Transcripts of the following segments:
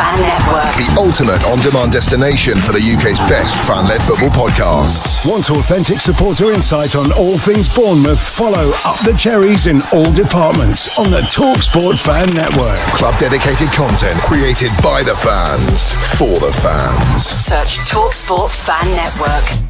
Fan Network. The ultimate on-demand destination for the UK's best fan-led football podcasts. Want authentic supporter insight on all things Bournemouth? Follow Up the Cherries in all departments on the TalkSport Fan Network. Club-dedicated content created by the fans, for the fans. Search TalkSport Fan Network.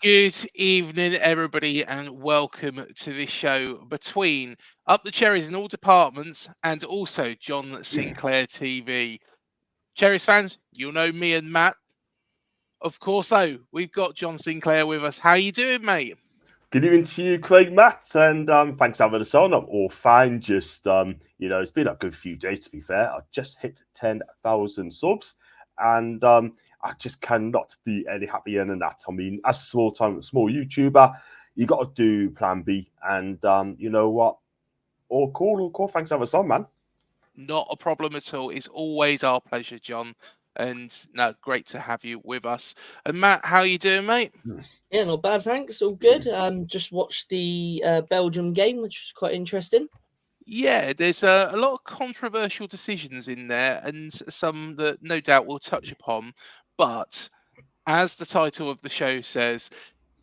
Good evening, everybody, and welcome to this show between Up the Cherries in all departments and also John Sinclair TV. Cherries fans, you'll know me and Matt. Of course, though, we've got John Sinclair with us. How you doing, mate? Good evening to you, Craig, Matt, and thanks for having us on. I'm all fine. Just, it's been a good few days, to be fair. I just hit 10,000 subs, and I just cannot be any happier than that. I mean, as a small YouTuber, you got to do plan B. And you know what? All cool. Thanks for having us on, man. Not a problem at all. It's always our pleasure, John. And no, great to have you with us. And Matt, how you doing, mate? Yeah, not bad, thanks. All good. Just watched the Belgium game, which was quite interesting. Yeah, there's a lot of controversial decisions in there and some that no doubt we'll touch upon. But as the title of the show says,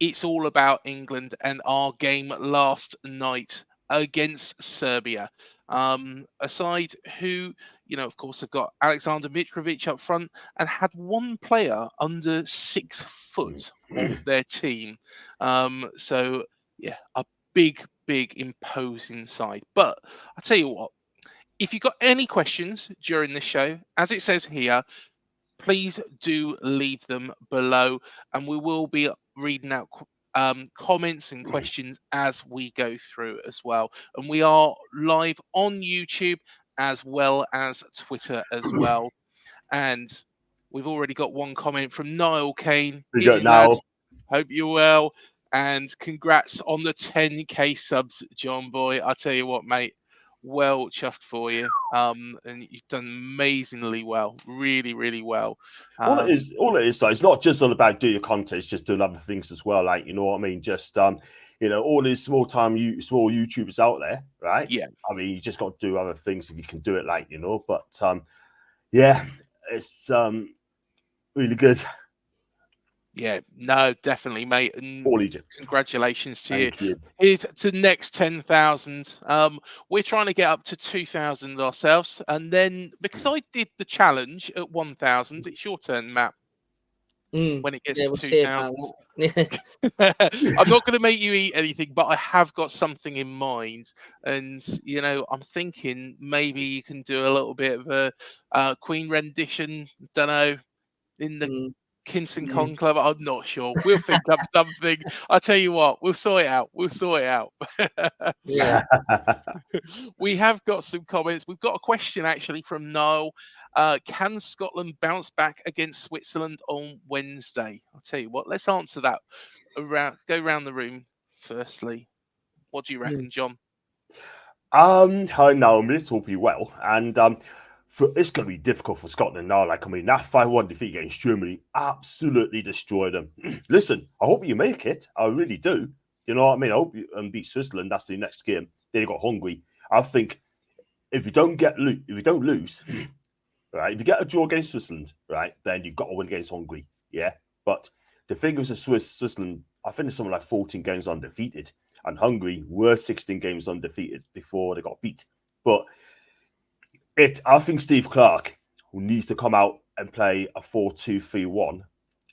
it's all about England and our game last night against Serbia. A side who, of course, have got Alexander Mitrovic up front and had one player under 6 foot on their team. So, yeah, a big, imposing side. But I'll tell you what, if you've got any questions during the show, as it says here, please do leave them below, and we will be reading out comments and questions as we go through as well. And we are live on YouTube as well as Twitter as well. And we've already got one comment from Niall Kane. We got Niall. Hope you're well. And congrats on the 10k subs, John Boy. I tell you what, mate. Well chuffed for you, and you've done amazingly well, really well. All it is, though, it's not just all about doing your content; it's just doing other things as well. Like, you know what I mean? Just all these small YouTubers out there, right? Yeah. I mean, you just got to do other things if you can do it, like, But yeah, it's really good. Yeah, no, definitely, mate. And all Egypt. Congratulations to Thank you. Here's to the next 10,000. We're trying to get up to 2,000 ourselves. And then, because I did the challenge at 1,000, it's your turn, Matt. When it gets to 2,000. I'm not going to make you eat anything, but I have got something in mind. And, I'm thinking maybe you can do a little bit of a Queen rendition, don't know, in the Kingston Con Club. I'm not sure. We'll think up something. I'll tell you what, we'll sort it out. Yeah. We have got some comments. We've got a question actually from Niall. Can Scotland bounce back against Switzerland on Wednesday? I'll tell you what, let's answer that. Go around the room firstly. What do you reckon, John? Hi, Naomi. This will be well. And it's going to be difficult for Scotland now. That 5-1 defeat against Germany absolutely destroyed them. Listen, I hope you make it. I really do. You know what I mean? I hope you beat Switzerland. That's the next game. Then you got Hungary. I think if you don't lose, right? If you get a draw against Switzerland, right, then you've got to win against Hungary. Yeah. But the thing was, Switzerland, I think it's something like 14 games undefeated, and Hungary were 16 games undefeated before they got beat. But I think Steve Clarke needs to come out and play a 4-2-3-1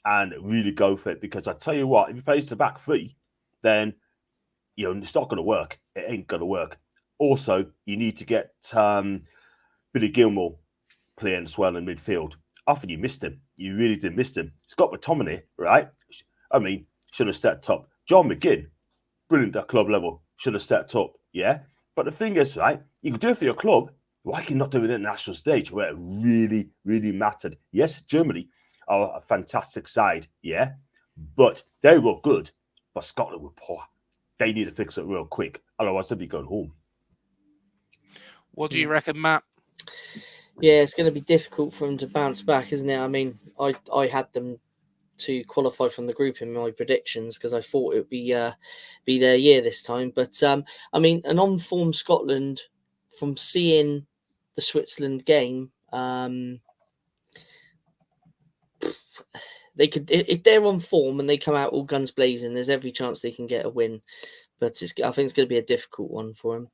and really go for it, because I tell you what, if he plays the back three, then it's not going to work. It ain't going to work. Also, you need to get Billy Gilmore playing as well in midfield. I think you missed him. You really did miss him. Scott McTominay, right? I mean, should have stepped up. John McGinn, brilliant at club level, should have stepped up. Yeah. But the thing is, right, you can do it for your club. Why can you not do it at the national stage where it really, really mattered? Yes, Germany are a fantastic side. Yeah. But they were good. But Scotland were poor. They need to fix it real quick. Otherwise, they'll be going home. What do you reckon, Matt? Yeah, it's going to be difficult for them to bounce back, isn't it? I mean, I had them to qualify from the group in my predictions because I thought it would be their year this time. But I mean, an on-form Scotland, from seeing the Switzerland game, they could, if they're on form and they come out all guns blazing, there's every chance they can get a win. But I think it's going to be a difficult one for them.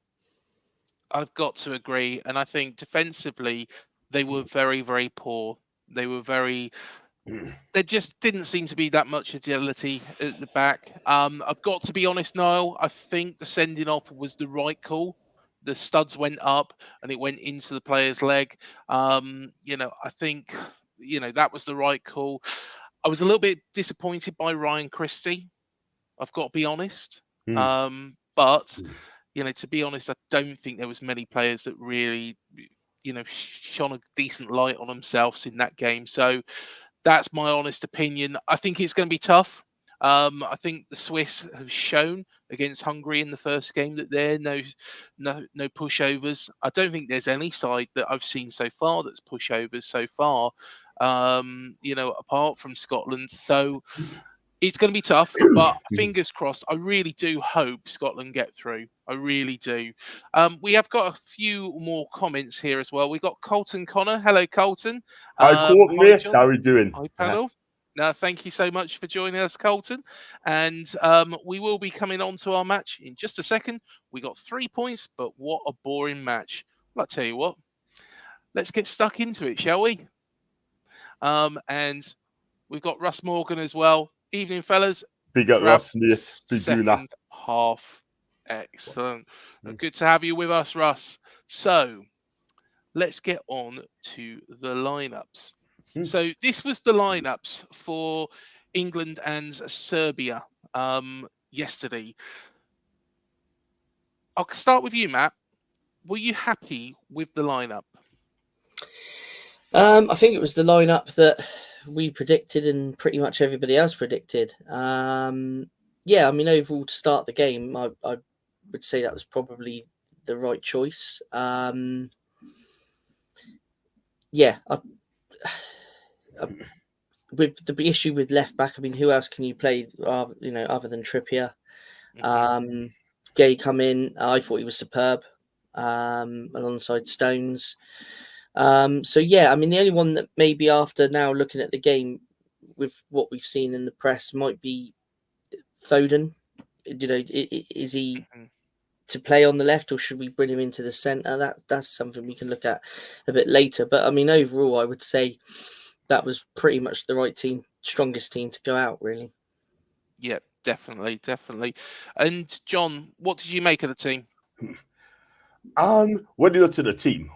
I've got to agree, and I think defensively they were very, very poor. They were very. There just didn't seem to be that much agility at the back. I've got to be honest, Niall. I think the sending off was the right call. The studs went up and it went into the player's leg. I think that was the right call. I was a little bit disappointed by Ryan Christie. I've got to be honest. But to be honest, I don't think there was many players that really, shone a decent light on themselves in that game. So that's my honest opinion. I think it's going to be tough. I think the Swiss have shown against Hungary in the first game that they're no pushovers. I don't think there's any side that I've seen so far that's pushovers so far, apart from Scotland. So it's going to be tough, but fingers crossed. I really do hope Scotland get through. I really do. We have got a few more comments here as well. We've got Colton Connor. Hello, Colton. Hi, Colton, mate. John. How are you doing? Hi, panel. No, thank you so much for joining us, Colton. And we will be coming on to our match in just a second. We got 3 points, but what a boring match. Well, I'll tell you what. Let's get stuck into it, shall we? And we've got Russ Morgan as well. Evening, fellas. Big up, Russ. Yes, big second half. Excellent. Good to have you with us, Russ. So let's get on to the lineups. So this was the lineups for England and Serbia yesterday. I'll start with you, Matt. Were you happy with the lineup? I think it was the lineup that we predicted and pretty much everybody else predicted. I mean, overall to start the game, I would say that was probably the right choice. With the issue with left back, I mean, who else can you play, other than Trippier? Gay come in. I thought he was superb alongside Stones. I mean, the only one that maybe after now looking at the game with what we've seen in the press might be Foden. Is he to play on the left, or should we bring him into the centre? That's something we can look at a bit later. But I mean, overall, I would say that was pretty much the right team, strongest team to go out, really. Yeah, definitely. And John, what did you make of the team? When you look at the team,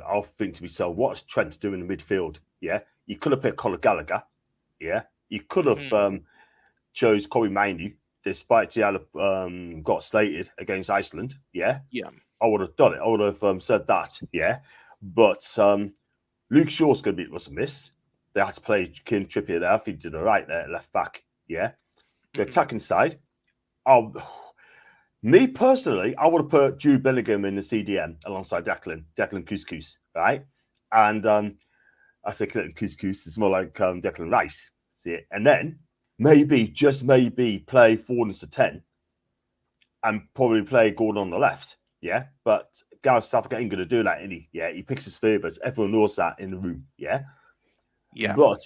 I'll think to myself, what's Trent doing in the midfield? Yeah, you could have picked Conor Gallagher. Yeah, you could have chose Corey Mainoo, despite he had got slated against Iceland. Yeah, I would have done it. I would have said that. Yeah, but Luke Shaw's going to be a miss. They had to play Kim Trippier there. I think he did all right there, left back. Yeah, the attacking side. Me personally, I would have put Jude Bellingham in the CDM alongside Declan Couscous, right? And I say Declan Couscous, it's more like Declan Rice. See it? And then just maybe play forward to 10 and probably play Gordon on the left. Yeah. But Gareth Southgate ain't going to do that, any. Yeah. He picks his favourites. Everyone knows that in the room. Yeah. Yeah. But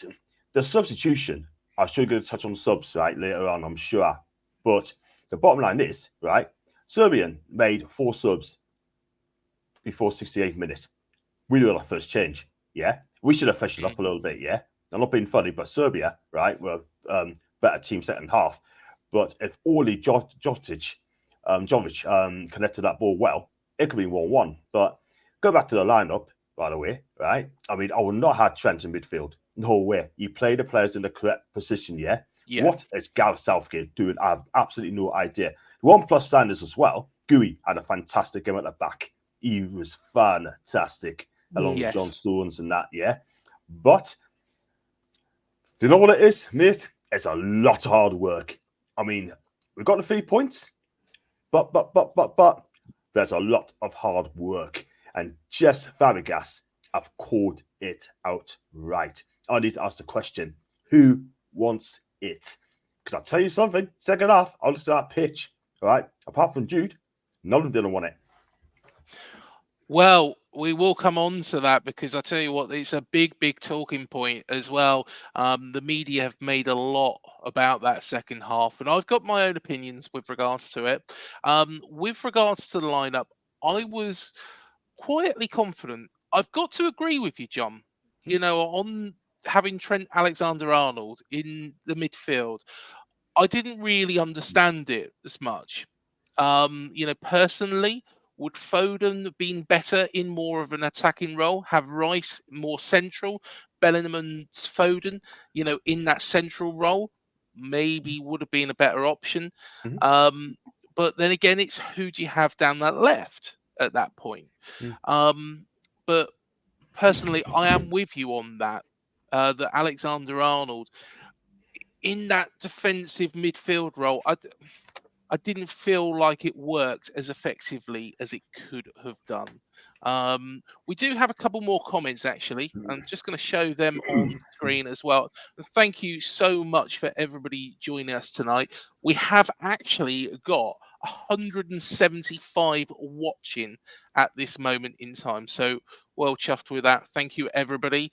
the substitution, I'm sure you're going to touch on subs, right, later on, I'm sure. But the bottom line is, right, Serbian made 4 subs before 68 minutes. we need our first change. Yeah, we should have freshened up a little bit. Yeah, I'm not being funny, but Serbia, right, were better team second half. But if Oli Jovic connected that ball well, it could be 1-1. But go back to the lineup, by the way, right? I mean, I would not have Trent in midfield. No way. He played the players in the correct position, yeah? What is Gareth Southgate doing? I have absolutely no idea. One plus sign is as well. Gui had a fantastic game at the back. He was fantastic along with John Stones and that, yeah? But do you know what it is, mate? It's a lot of hard work. I mean, we've got the 3 points, but there's a lot of hard work. And Jess Fabregas have called it out right. I need to ask the question, who wants it? Because I'll tell you something, second half, I'll look at that pitch, all right? Apart from Jude, none of them didn't want it. Well, we will come on to that because I tell you what, it's a big talking point as well. The media have made a lot about that second half, and I've got my own opinions with regards to it. With regards to the lineup, I was quietly confident. I've got to agree with you, John. You know, on having Trent Alexander-Arnold in the midfield, I didn't really understand it as much. You know, personally, would Foden have been better in more of an attacking role? Have Rice more central? Bellingham and Foden, you know, in that central role, maybe would have been a better option. But then again, it's who do you have down that left at that point? But personally, I am with you on that. That Alexander Arnold in that defensive midfield role, I didn't feel like it worked as effectively as it could have done. We do have a couple more comments, actually. I'm just going to show them on screen as well. And thank you so much for everybody joining us tonight. We have actually got 175 watching at this moment in time. So well chuffed with that. Thank you, everybody.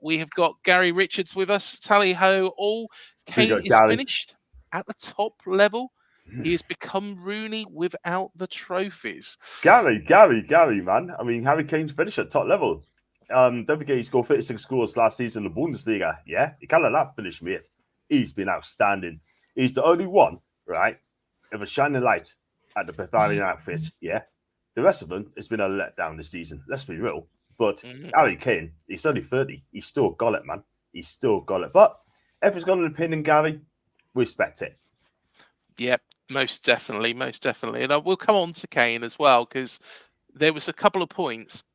We have got Gary Richards with us. Tally ho all. Kane is finished at the top level. He has become Rooney without the trophies. Gary, man. I mean, Harry Kane's finished at top level. Don't forget he scored 36 goals last season in the Bundesliga. Yeah, you can't let that finish, mate. He's been outstanding. He's the only one, right, with a shining light at the Bavarian outfit. Yeah, the rest of them, it's been a letdown this season. Let's be real. But Harry Kane, he's only 30. He's still got it, man. He's still got it. But if he's got an opinion, Gary, we respect it. Yep. Most definitely. And I will come on to Kane as well, because there was a couple of points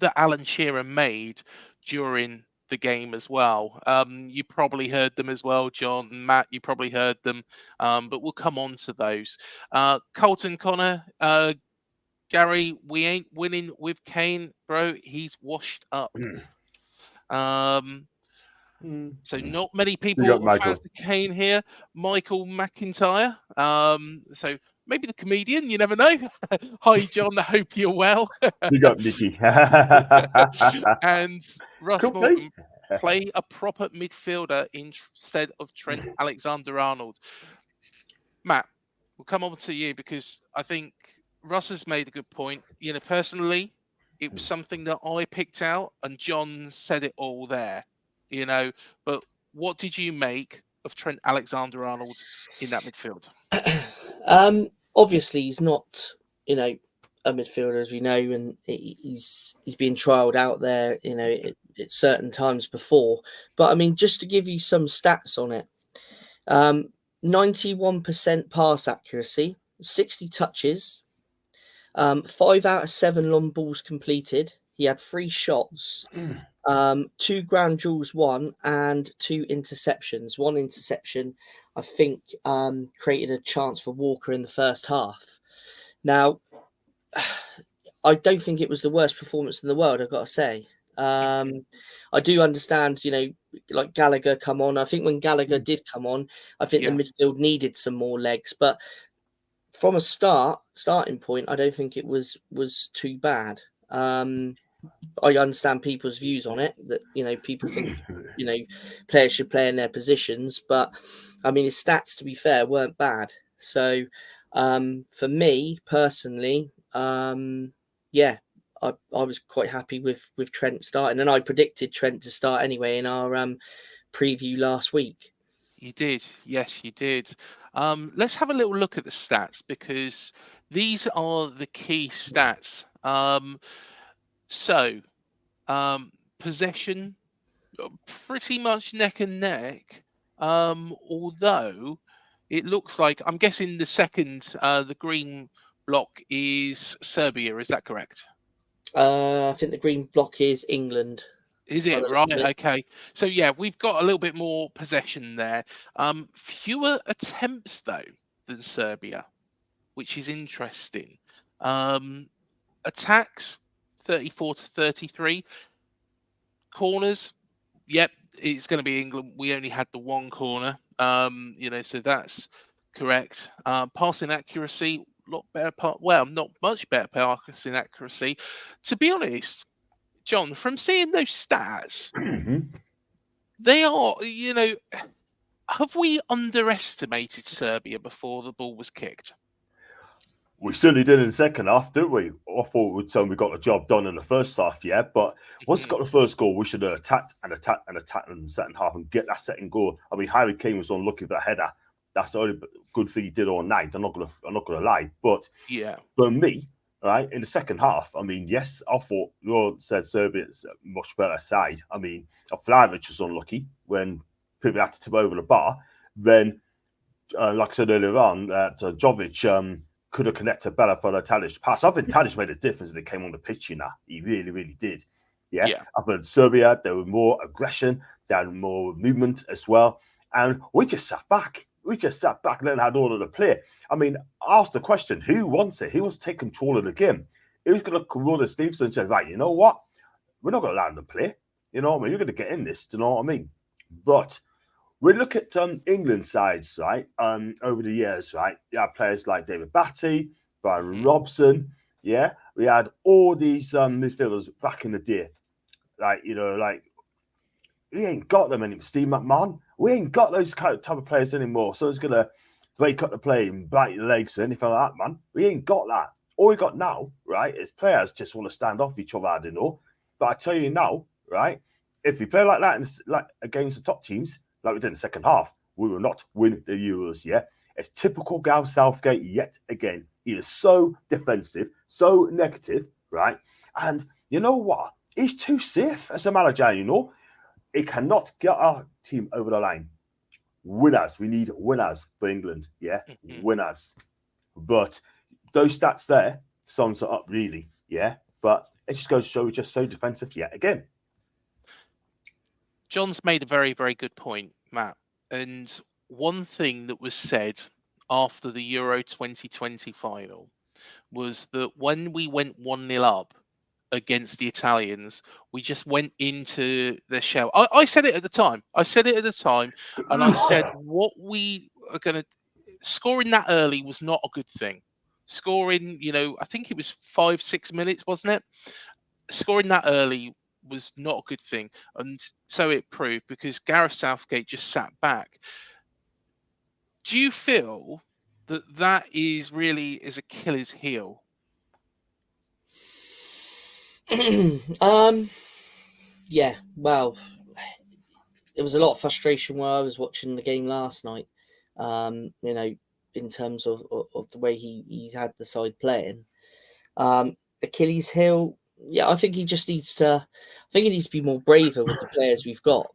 that Alan Shearer made during the game as well. You probably heard them as well, John and Matt. You probably heard them, but we'll come on to those. Colton Connor, Gary, we ain't winning with Kane, bro. He's washed up. So not many people are fans of Kane here. Michael McIntyre. So maybe the comedian, you never know. Hi, John. I hope you're well. You got Nicky. And Russ Morgan, play a proper midfielder instead of Trent Alexander-Arnold. Matt, we'll come on to you because I think Russ has made a good point. You know, personally, it was something that I picked out, and John said it all there. You know, but what did you make of Trent Alexander-Arnold in that midfield? Obviously, he's not, you know, a midfielder, as we know, and he's been trialled out there, you know, at certain times before. But I mean, just to give you some stats on it, 91% pass accuracy, 60 touches, 5 out of 7 long balls completed. He had 3 shots. 2 ground duels won and 2 interceptions. 1 interception, I think, created a chance for Walker in the first half. Now, I don't think it was the worst performance in the world, I've got to say. I do understand, you know, like Gallagher come on. I think when Gallagher did come on, I think the midfield needed some more legs. But from a starting point, I don't think it was too bad. I understand people's views on it, that, you know, people think, you know, players should play in their positions, but I mean, his stats, to be fair, weren't bad. So for me personally, I was quite happy with Trent starting, and I predicted Trent to start anyway in our preview last week. You did, yes, you did. Let's have a little look at the stats, because these are the key stats. So possession, pretty much neck and neck. Although it looks like, I'm guessing the second, the green block is Serbia. Is that correct? I think the green block is England. Is by it the right? looks of it. Okay. So yeah, we've got a little bit more possession there. Fewer attempts though than Serbia, which is interesting. Attacks 34 to 33. Corners, yep, it's going to be England. We only had the one corner. So that's correct. Passing accuracy, a lot better well, not much better passing accuracy. To be honest, John, from seeing those stats, they are, have we underestimated Serbia before the ball was kicked? We certainly did in the second half, didn't we? I thought we got the job done in the first half, yeah. But once we got the first goal, we should have attacked in the second half and get that second goal. I mean, Harry Kane was unlucky for that header. That's the only good thing he did all night. I'm not gonna lie. But yeah, for me, right, in the second half, I mean, yes, I thought you said Serbia's a much better side. I mean, Flavic was unlucky when people had to tip over the bar. Then, like I said earlier on, that Jovic could have connected better for the Tadic pass. I think Tadic made a difference when he came on the pitch, He really, really did. Yeah. I thought Serbia, there was more aggression, there was more movement as well. And we just sat back. And then had all of the play. I mean, I asked the question, who wants it? Who wants to take control of the game? Who's going to roll the sleeves and say, right, you know what? We're not going to allow them to play. You know what I mean? You're going to get in this. Do you know what I mean? But we look at England sides, right? Over the years, right? You had players like David Batty, Brian Robson. Yeah, we had all these midfielders back in the day. We ain't got them anymore. Steve McMahon, we ain't got those type of players anymore. So it's gonna break up the play and bite your legs or anything like that, man. We ain't got that. All we got now, right, is players just want to stand off each other. I don't know, but I tell you now, right, if we play like that against the top teams, like we did in the second half, we will not win the Euros. Yeah, it's typical Gareth Southgate yet again. He is so defensive, so negative, right? And you know what? He's too safe as a manager. He cannot get our team over the line. Winners. We need winners for England. Yeah, winners. But those stats there sums it up really. Yeah, but it just goes to show we're just so defensive yet again. John's made a very, very good point, Matt. And one thing that was said after the Euro 2020 final was that when we went 1-0 up against the Italians, we just went into the shell. I said it at the time. And I said what we are going to... Scoring that early was not a good thing. Scoring, I think it was 5-6 minutes, wasn't it? Scoring that early was not a good thing. And so it proved, because Gareth Southgate just sat back. Do you feel that is really is Achilles' heel? Yeah, well, there was a lot of frustration while I was watching the game last night. In terms of the way he's had the side playing. Achilles' heel, yeah, I think he just needs to. I think he needs to be more braver with the players we've got.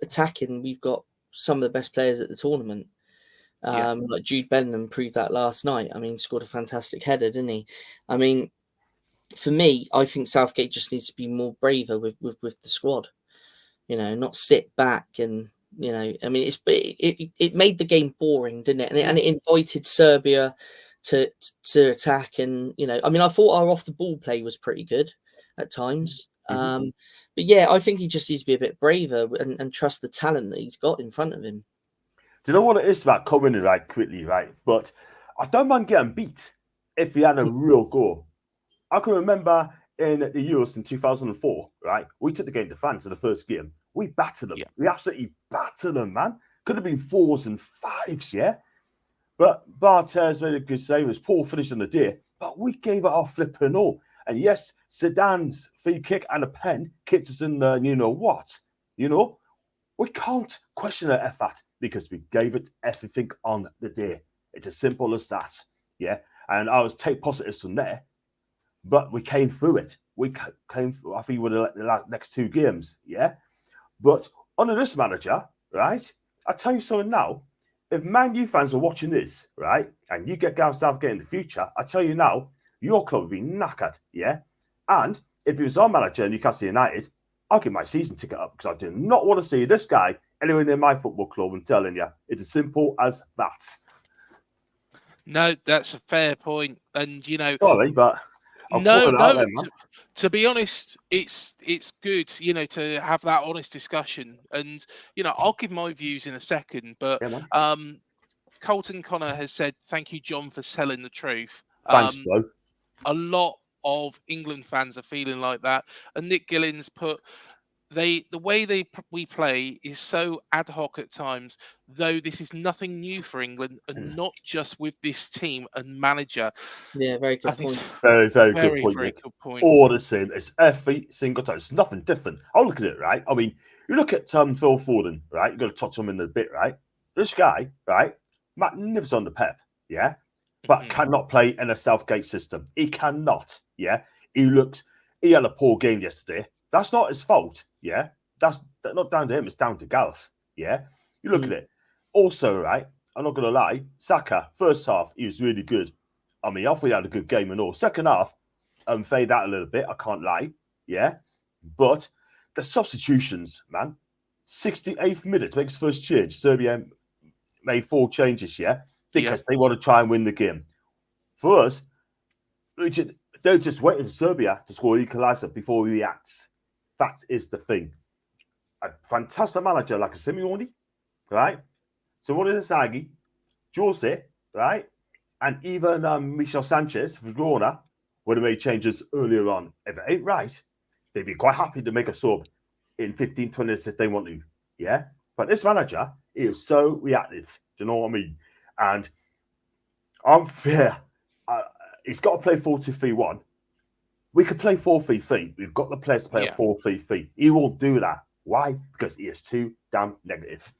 Attacking, we've got some of the best players at the tournament. Like Jude Bellingham proved that last night. I mean, scored a fantastic header, didn't he? I mean, for me, I think Southgate just needs to be more braver with the squad. Not sit back and I mean, it made the game boring, didn't it? And it invited Serbia to attack. And I mean, I thought our off the ball play was pretty good at times. But yeah, I think he just needs to be a bit braver and trust the talent that he's got in front of him. Do you know what it is about coming in right quickly, right? But I don't mind getting beat if we had a real goal. I can remember in the Euros in 2004, right? We took the game to France in the first game. We battered them. Yeah. We absolutely battered them, man. Could have been 4s and 5s, yeah? But Barthez made a good save. It was poor finish on the day. but we gave it our flipping all. And yes, Zidane's free kick and a pen kicks us in the you know what. You know, we can't question our effort because we gave it everything on the day. It's as simple as that. Yeah. And I was take positives from there, but we came through it. We came through, I think, with the next 2 games. Yeah. But under this manager, right, I'll tell you something now. If Man U fans are watching this, right, and you get Gareth Southgate in the future, I tell you now, your club will be knackered, yeah? And if he was our manager in Newcastle United, I'll get my season ticket up because I do not want to see this guy anywhere near my football club. I'm telling you, it's as simple as that. No, that's a fair point. And, you know, Sorry, but I'll no, put it out no. there, man. To be honest, it's good, you know, to have that honest discussion. And, you know, I'll give my views in a second, but Yeah, man. Colton Connor has said, "Thank you, John, for selling the truth." Thanks, bro. A lot of England fans are feeling like that, and Nick Gillen's put the way we play is so ad hoc at times, though this is nothing new for England, and not just with this team and manager. Yeah, very I good think point. it's Very, very good very, point, very Nick. good point. All the same. It's every single time. It's nothing different. I'll look at it, right? I mean, you look at Phil Foden, right? You've got to touch him in a bit, right? This guy, right? Magnificent on the pep, yeah? But cannot play in a Southgate system. He cannot, yeah? He had a poor game yesterday. That's not his fault, yeah? That's not down to him. It's down to Gareth, yeah? You look at it. Also, right? I'm not going to lie. Saka, first half, he was really good. I mean, I thought he had a good game and all. Second half, fade out a little bit. I can't lie. Yeah. But the substitutions, man. 68th minute makes first change. Serbia made 4 changes, yeah? Because they want to try and win the game. For us, they're just waiting for Serbia to score equaliser before we react. That is the thing. A fantastic manager like a Simeone, right? Simone Inzaghi, Jose, right? And even Michel Sanchez from Verona would have made changes earlier on. If it ain't right, they'd be quite happy to make a sub in 15, 20 minutes if they want to. Yeah? But this manager is so reactive. Do you know what I mean? And I'm fair. He's got to play 4-2-3-1. We could play 4-3-3. We've got the players to play a 4-3-3. He won't do that. Why? Because he is too damn negative.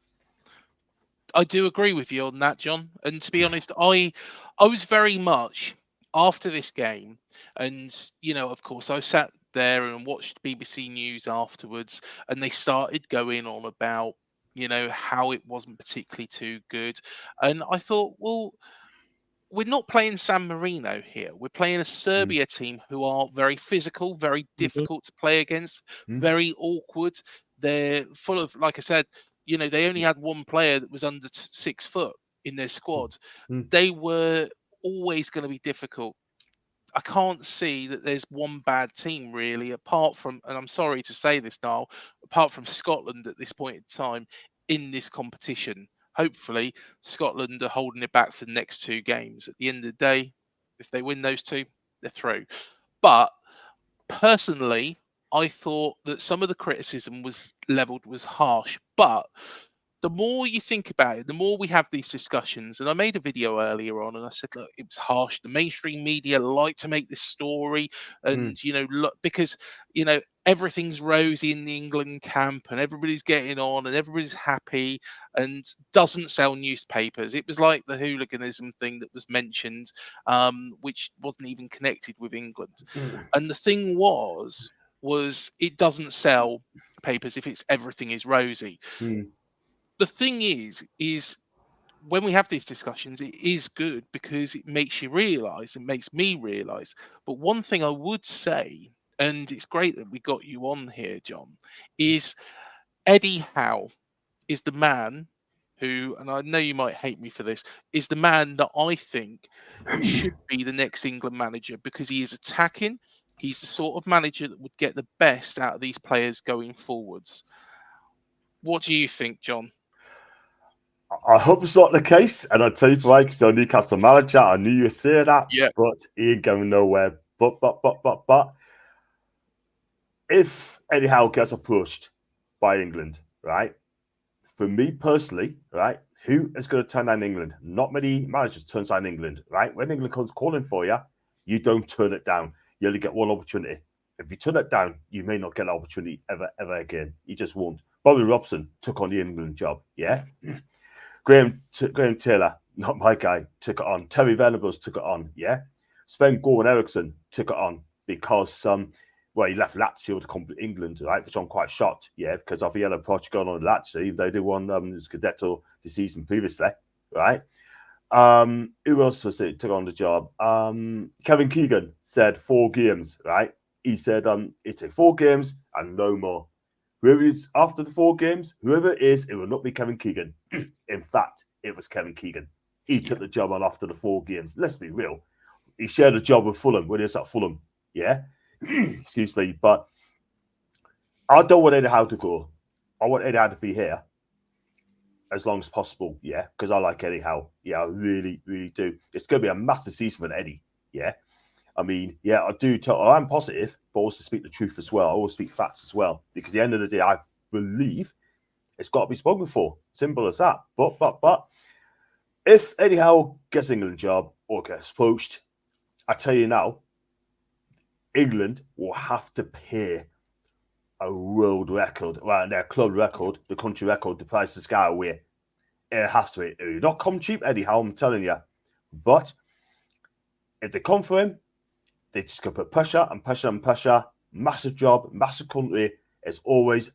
I do agree with you on that, John. And to be honest, I was very much after this game, and you know, of course, I sat there and watched BBC News afterwards, and they started going on about, you know, how it wasn't particularly too good, and I thought, well, we're not playing San Marino here. We're playing a Serbia team who are very physical, very difficult to play against, very awkward. They're full of, like I said, you know, they only had one player that was under 6 foot in their squad. They were always going to be difficult. I can't see that there's one bad team really, apart from, and I'm sorry to say this now, apart from Scotland at this point in time in this competition. Hopefully, Scotland are holding it back for the next 2 games. At the end of the day, if they win those 2, they're through. But personally, I thought that some of the criticism was leveled was harsh. But the more you think about it, the more we have these discussions. And I made a video earlier on and I said, look, it was harsh. The mainstream media like to make this story. And, you know, look, because, you know, everything's rosy in the England camp and everybody's getting on and everybody's happy and doesn't sell newspapers. It was like the hooliganism thing that was mentioned, which wasn't even connected with England. And the thing was it doesn't sell papers if it's everything is rosy. The thing is when we have these discussions, it is good because it makes you realize, it makes me realize. But one thing I would say, and it's great that we got you on here, John, is Eddie Howe is the man who, and I know you might hate me for this, is the man that I think should be the next England manager because he is attacking. He's the sort of manager that would get the best out of these players going forwards. What do you think, John? I hope it's not the case, and I'll tell you why, because I'm a Newcastle manager. I knew you'd say that, Yeah. but he ain't going nowhere. But, if Eddie Howe gets approached by England, right, for me personally, right, who is going to turn down England? Not many managers turn down England, right? When England comes calling for you, You don't turn it down. You only get one opportunity. If you turn it down, you may not get an opportunity ever again. You just won't. Bobby Robson took on the England job, yeah? Graham Taylor, not my guy, took it on. Terry Venables took it on, yeah? Sven-Göran Eriksson took it on because he left Lazio to come to England, right? Which I'm quite shocked, yeah, because of the other Portugal on Lazio, even though they won Scudetto the season previously, right? Who else was it took on the job? Kevin Keegan said 4 games, right? He said it's 4 games and no more. Whoever is after the 4 games, whoever it is, it will not be Kevin Keegan. In fact, it was Kevin Keegan. He took the job on after the 4 games. Let's be real. He shared a job with Fulham when he was at Fulham. Yeah. Excuse me. But I don't want Eddie Howe to go. I want Eddie Howe to be here as long as possible. Yeah. Because I like Eddie Howe. Yeah, I really, really do. It's going to be a massive season for Eddie. Yeah. I mean, yeah, I'm positive, but also speak the truth as well. I always speak facts as well. Because at the end of the day, I believe it's got to be spoken for. Simple as that. But if Eddie Howe gets England job or gets poached, I tell you now, England will have to pay a world record, well, their club record, the country record, to price this guy away. It has to. It will not come cheap, Eddie Howe, I'm telling you. But if they come for him, they just go put pressure and pressure and pressure. Massive job, massive country. It's always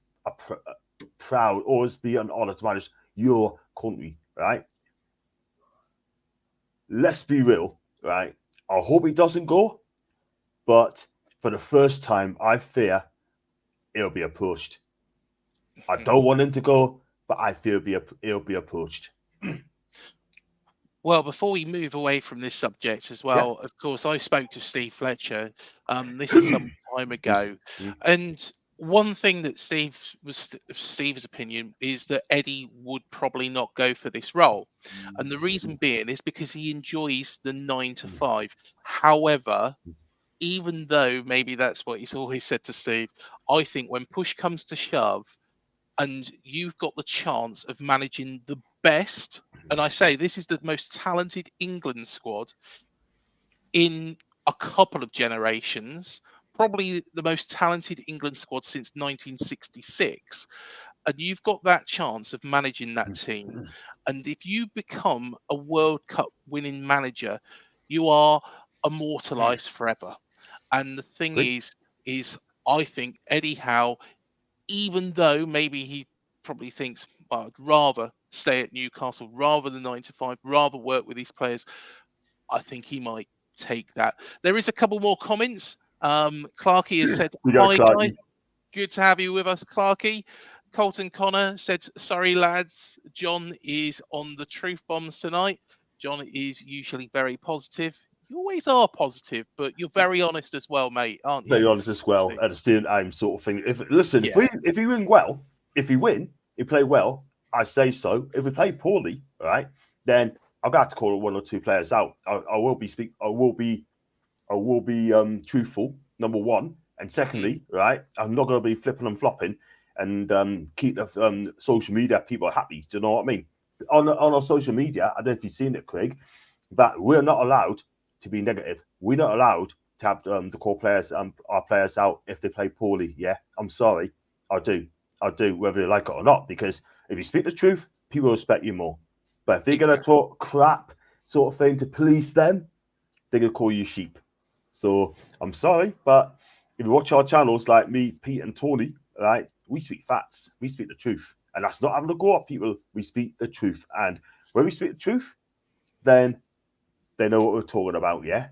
proud, always be an honor to manage your country, right? Let's be real, right? I hope he doesn't go, but for the first time, I fear it'll be approached. I don't want him to go, but I fear it'll be approached. Well, before we move away from this subject as well, of course, I spoke to Steve Fletcher. This is some time ago, and one thing that Steve's opinion is that Eddie would probably not go for this role, and the reason being is because he enjoys the 9 to 5. However, even though maybe that's what he's always said to Steve, I think when push comes to shove, and you've got the chance of managing the best, and I say this is the most talented England squad in a couple of generations, probably the most talented England squad since 1966, and you've got that chance of managing that team. And if you become a World Cup winning manager, you are immortalized forever. And the thing is I think Eddie Howe, even though maybe he probably thinks, well, I'd rather stay at Newcastle rather than 9 to 5, rather work with these players, I think he might take that. There is a couple more comments. Clarkey has said, hi guys, good to have you with us, Clarkey. Colton Connor said, sorry lads, John is on the truth bombs tonight. John is usually very positive. You always are positive, but you're very honest as well, mate, aren't you? Very honest as well. At the same time, sort of thing. If we win well, if you play well, I say so. If we play poorly, right, then I'm gonna have to call 1 or 2 players out. I will be truthful. Number one, and secondly, right, I'm not gonna be flipping and flopping and keep the social media people happy. Do you know what I mean? On our social media, I don't know if you've seen it, Craig, that we're not allowed to be negative. We're not allowed to have to call players our players out if they play poorly. Yeah, I'm sorry, I do, whether you like it or not. Because if you speak the truth, people respect you more. But if they're gonna talk crap, sort of thing, to please them, they're gonna call you sheep. So I'm sorry, but if you watch our channels like me, Pete, and Tony, right, we speak facts, we speak the truth, and that's not having to go at people. We speak the truth, and when we speak the truth, then they know what we're talking about. Yeah.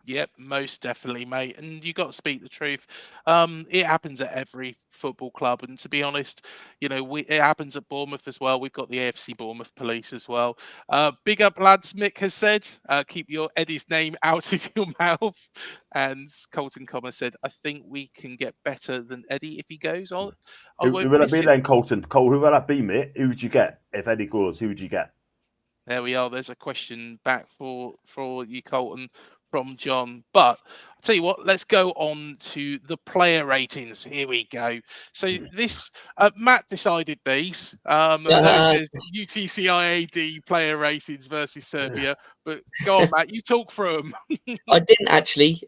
Yep, most definitely, mate. And you got to speak the truth. It happens at every football club, and to be honest, you know, it happens at Bournemouth as well. We've got the AFC Bournemouth police as well. Big up, lads. Mick has said, keep your Eddie's name out of your mouth. And Colton Comer said, I think we can get better than Eddie if he goes on. Who will that be then, Colton? Cole, who will that be, mate? Who would you get if Eddie goes? Who would you get? There we are. There's a question back for you, Colton, from John. But I'll tell you what, let's go on to the player ratings. Here we go. So this, Matt decided these. I know it says UTCIAD player ratings versus Serbia, but go on, Matt, you talk through them. I didn't actually.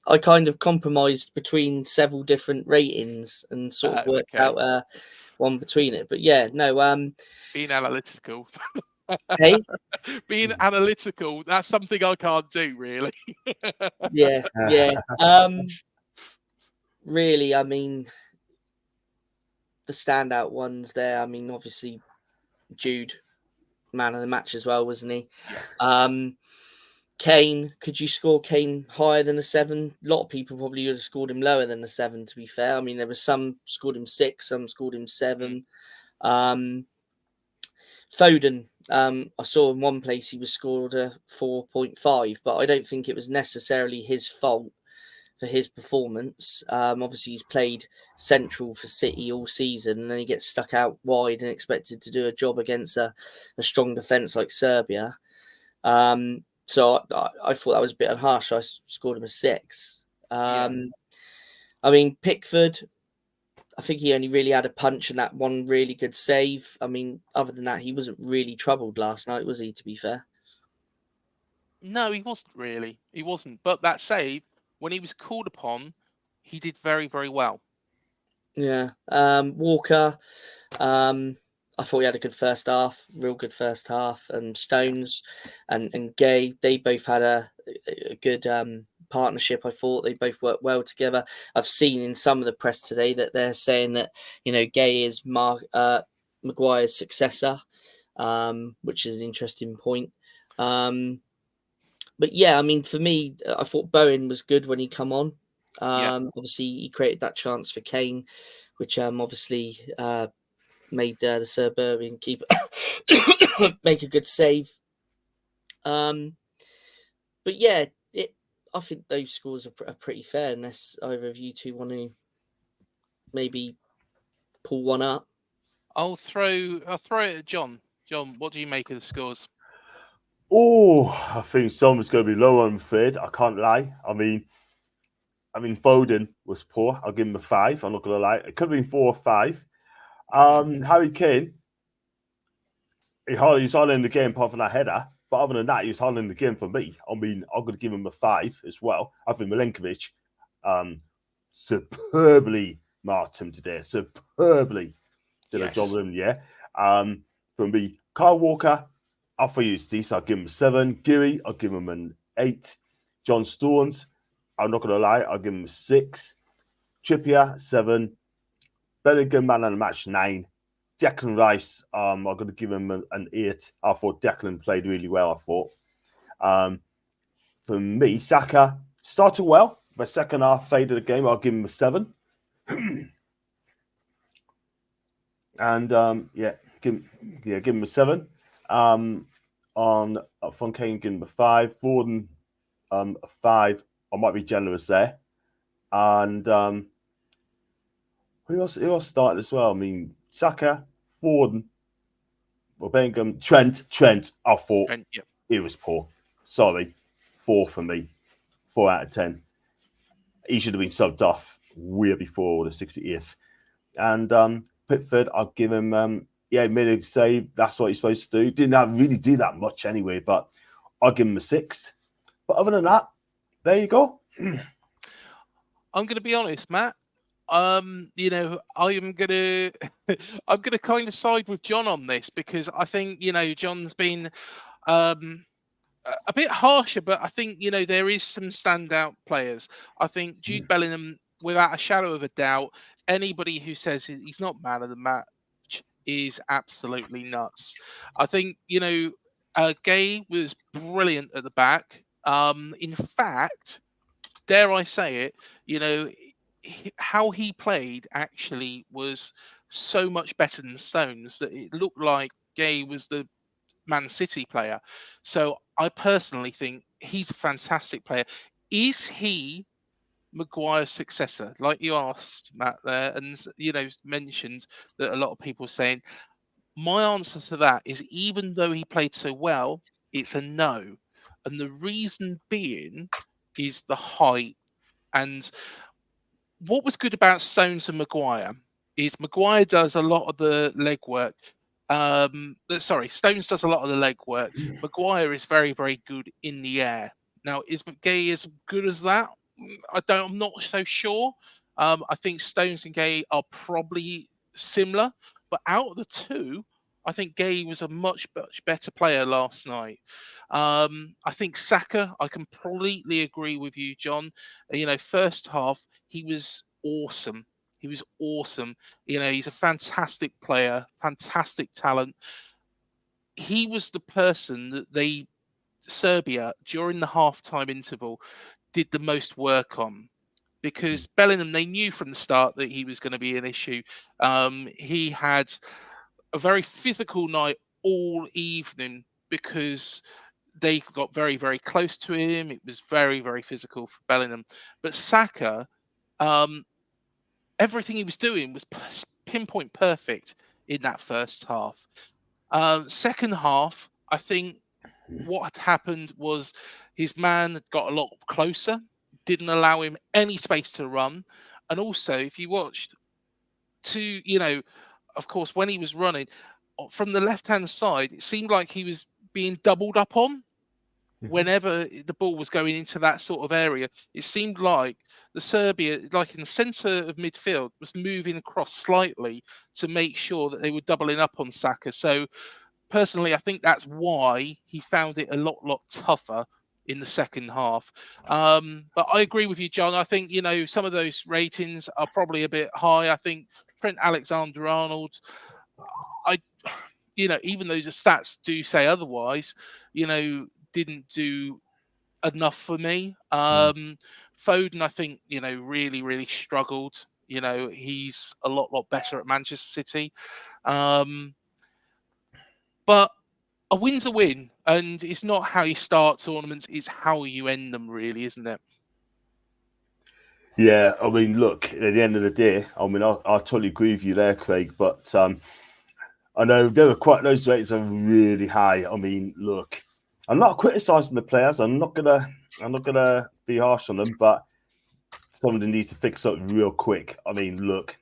I kind of compromised between several different ratings and sort of worked Okay. out one between it. But yeah, no. Being analytical. Hey, Being analytical, that's something I can't do, really. yeah. Really, I mean, the standout ones there. I mean, obviously, Jude, man of the match as well, wasn't he? Yeah. Kane, could you score Kane higher than a 7? A lot of people probably would have scored him lower than a 7, to be fair. I mean, there was some scored him 6, some scored him 7. Foden, I saw in one place he was scored a 4.5, but I don't think it was necessarily his fault for his performance. Obviously, he's played central for City all season, and then he gets stuck out wide and expected to do a job against a strong defence like Serbia. So I thought that was a bit harsh. So I scored him a 6. I mean, Pickford, I think he only really had a punch and that one really good save. I mean, other than that, he wasn't really troubled last night, was he, to be fair? No, he wasn't really. He wasn't. But that save, when he was called upon, he did very, very well. Yeah. Walker, I thought he had a good first half, real good first half. And Stones and Gay, they both had a good partnership. I thought they both worked well together. I've seen in some of the press today that they're saying that, Gay is Maguire's successor, which is an interesting point. But yeah, I mean, for me, I thought Bowen was good when he come on. Obviously, he created that chance for Kane, which obviously made the Serbian keeper make a good save. But yeah, I think those scores are pretty fair, unless either of you two want to maybe pull one up. I'll throw it at John. John, what do you make of the scores? Oh, I think someone's going to be low on third. I can't lie. I mean, Foden was poor. I'll give him a 5. I'm not going to lie. It could have been 4 or 5. Harry Kane, he's hardly in the game apart from that header. But other than that, he was hardly in the game for me. I mean, I'm going to give him a 5 as well. I think Milenkovic superbly marked him today. Superbly did a job with him, yeah. For me, Kyle Walker, I thought he was decent. I'll give him a 7. Geary, I'll give him an 8. John Stones, I'm not going to lie, I'll give him a 6. Trippier, 7. Bellingham, man of the match, 9. Declan Rice, I'm going to give him an 8. I thought Declan played really well, I thought. For me, Saka started well, but second half faded the game. I'll give him a 7. And give him a 7. On Fontaine, give him a 5. Forden, a 5. I might be generous there. And who else started as well? I mean, Saka, Forden, Bellingham, Trent. I thought it was poor. Sorry, 4 for me. 4 out of 10. He should have been subbed off way before the 68th. And Pickford, I'll give him. He made a save. That's what he's supposed to do. Didn't really do that much anyway, but I'll give him a 6. But other than that, there you go. I'm going to be honest, Matt. I'm gonna kind of side with John on this, because I think John's been a bit harsher, but I think there is some standout players. I think Jude Bellingham, without a shadow of a doubt, anybody who says he's not man of the match is absolutely nuts. I think Gay was brilliant at the back. In fact, dare I say it, how he played actually was so much better than Stones that it looked like Gay was the Man City player. So I personally think he's a fantastic player. Is he Maguire's successor? Like you asked, Matt, there, and mentioned that a lot of people are saying. My answer to that is, even though he played so well, it's a no. And the reason being is the height. And what was good about Stones and Maguire is Maguire does a lot of the legwork. Stones does a lot of the legwork. Maguire is very, very good in the air. Now, is Gay as good as that? I'm not so sure. I think Stones and Gay are probably similar, but out of the two, I think Gay was a much, much better player last night. I think Saka, I completely agree with you, John. First half, he was awesome. He was awesome. He's a fantastic player, fantastic talent. He was the person that Serbia, during the halftime interval, did the most work on, because Bellingham, they knew from the start that he was going to be an issue. He had a very physical night all evening because they got very, very close to him. It was very, very physical for Bellingham. But Saka, everything he was doing was pinpoint perfect in that first half. Second half, I think what had happened was his man got a lot closer, didn't allow him any space to run. And also, if you watched of course, when he was running from the left-hand side, it seemed like he was being doubled up on. Whenever the ball was going into that sort of area, it seemed like the Serbia, like in the centre of midfield, was moving across slightly to make sure that they were doubling up on Saka. So personally, I think that's why he found it a lot tougher in the second half. But I agree with you, John. I think, some of those ratings are probably a bit high. I think Trent Alexander-Arnold, even though the stats do say otherwise, didn't do enough for me. Foden, I think, really struggled. He's a lot better at Manchester City. But a win's a win, and it's not how you start tournaments, it's how you end them, really, isn't it? Yeah, I mean, look, at the end of the day, I mean, I totally agree with you there, Craig, but I know those ratings are really high. I mean, look, I'm not criticising the players. I'm not gonna be harsh on them, but somebody needs to fix up real quick. I mean, look,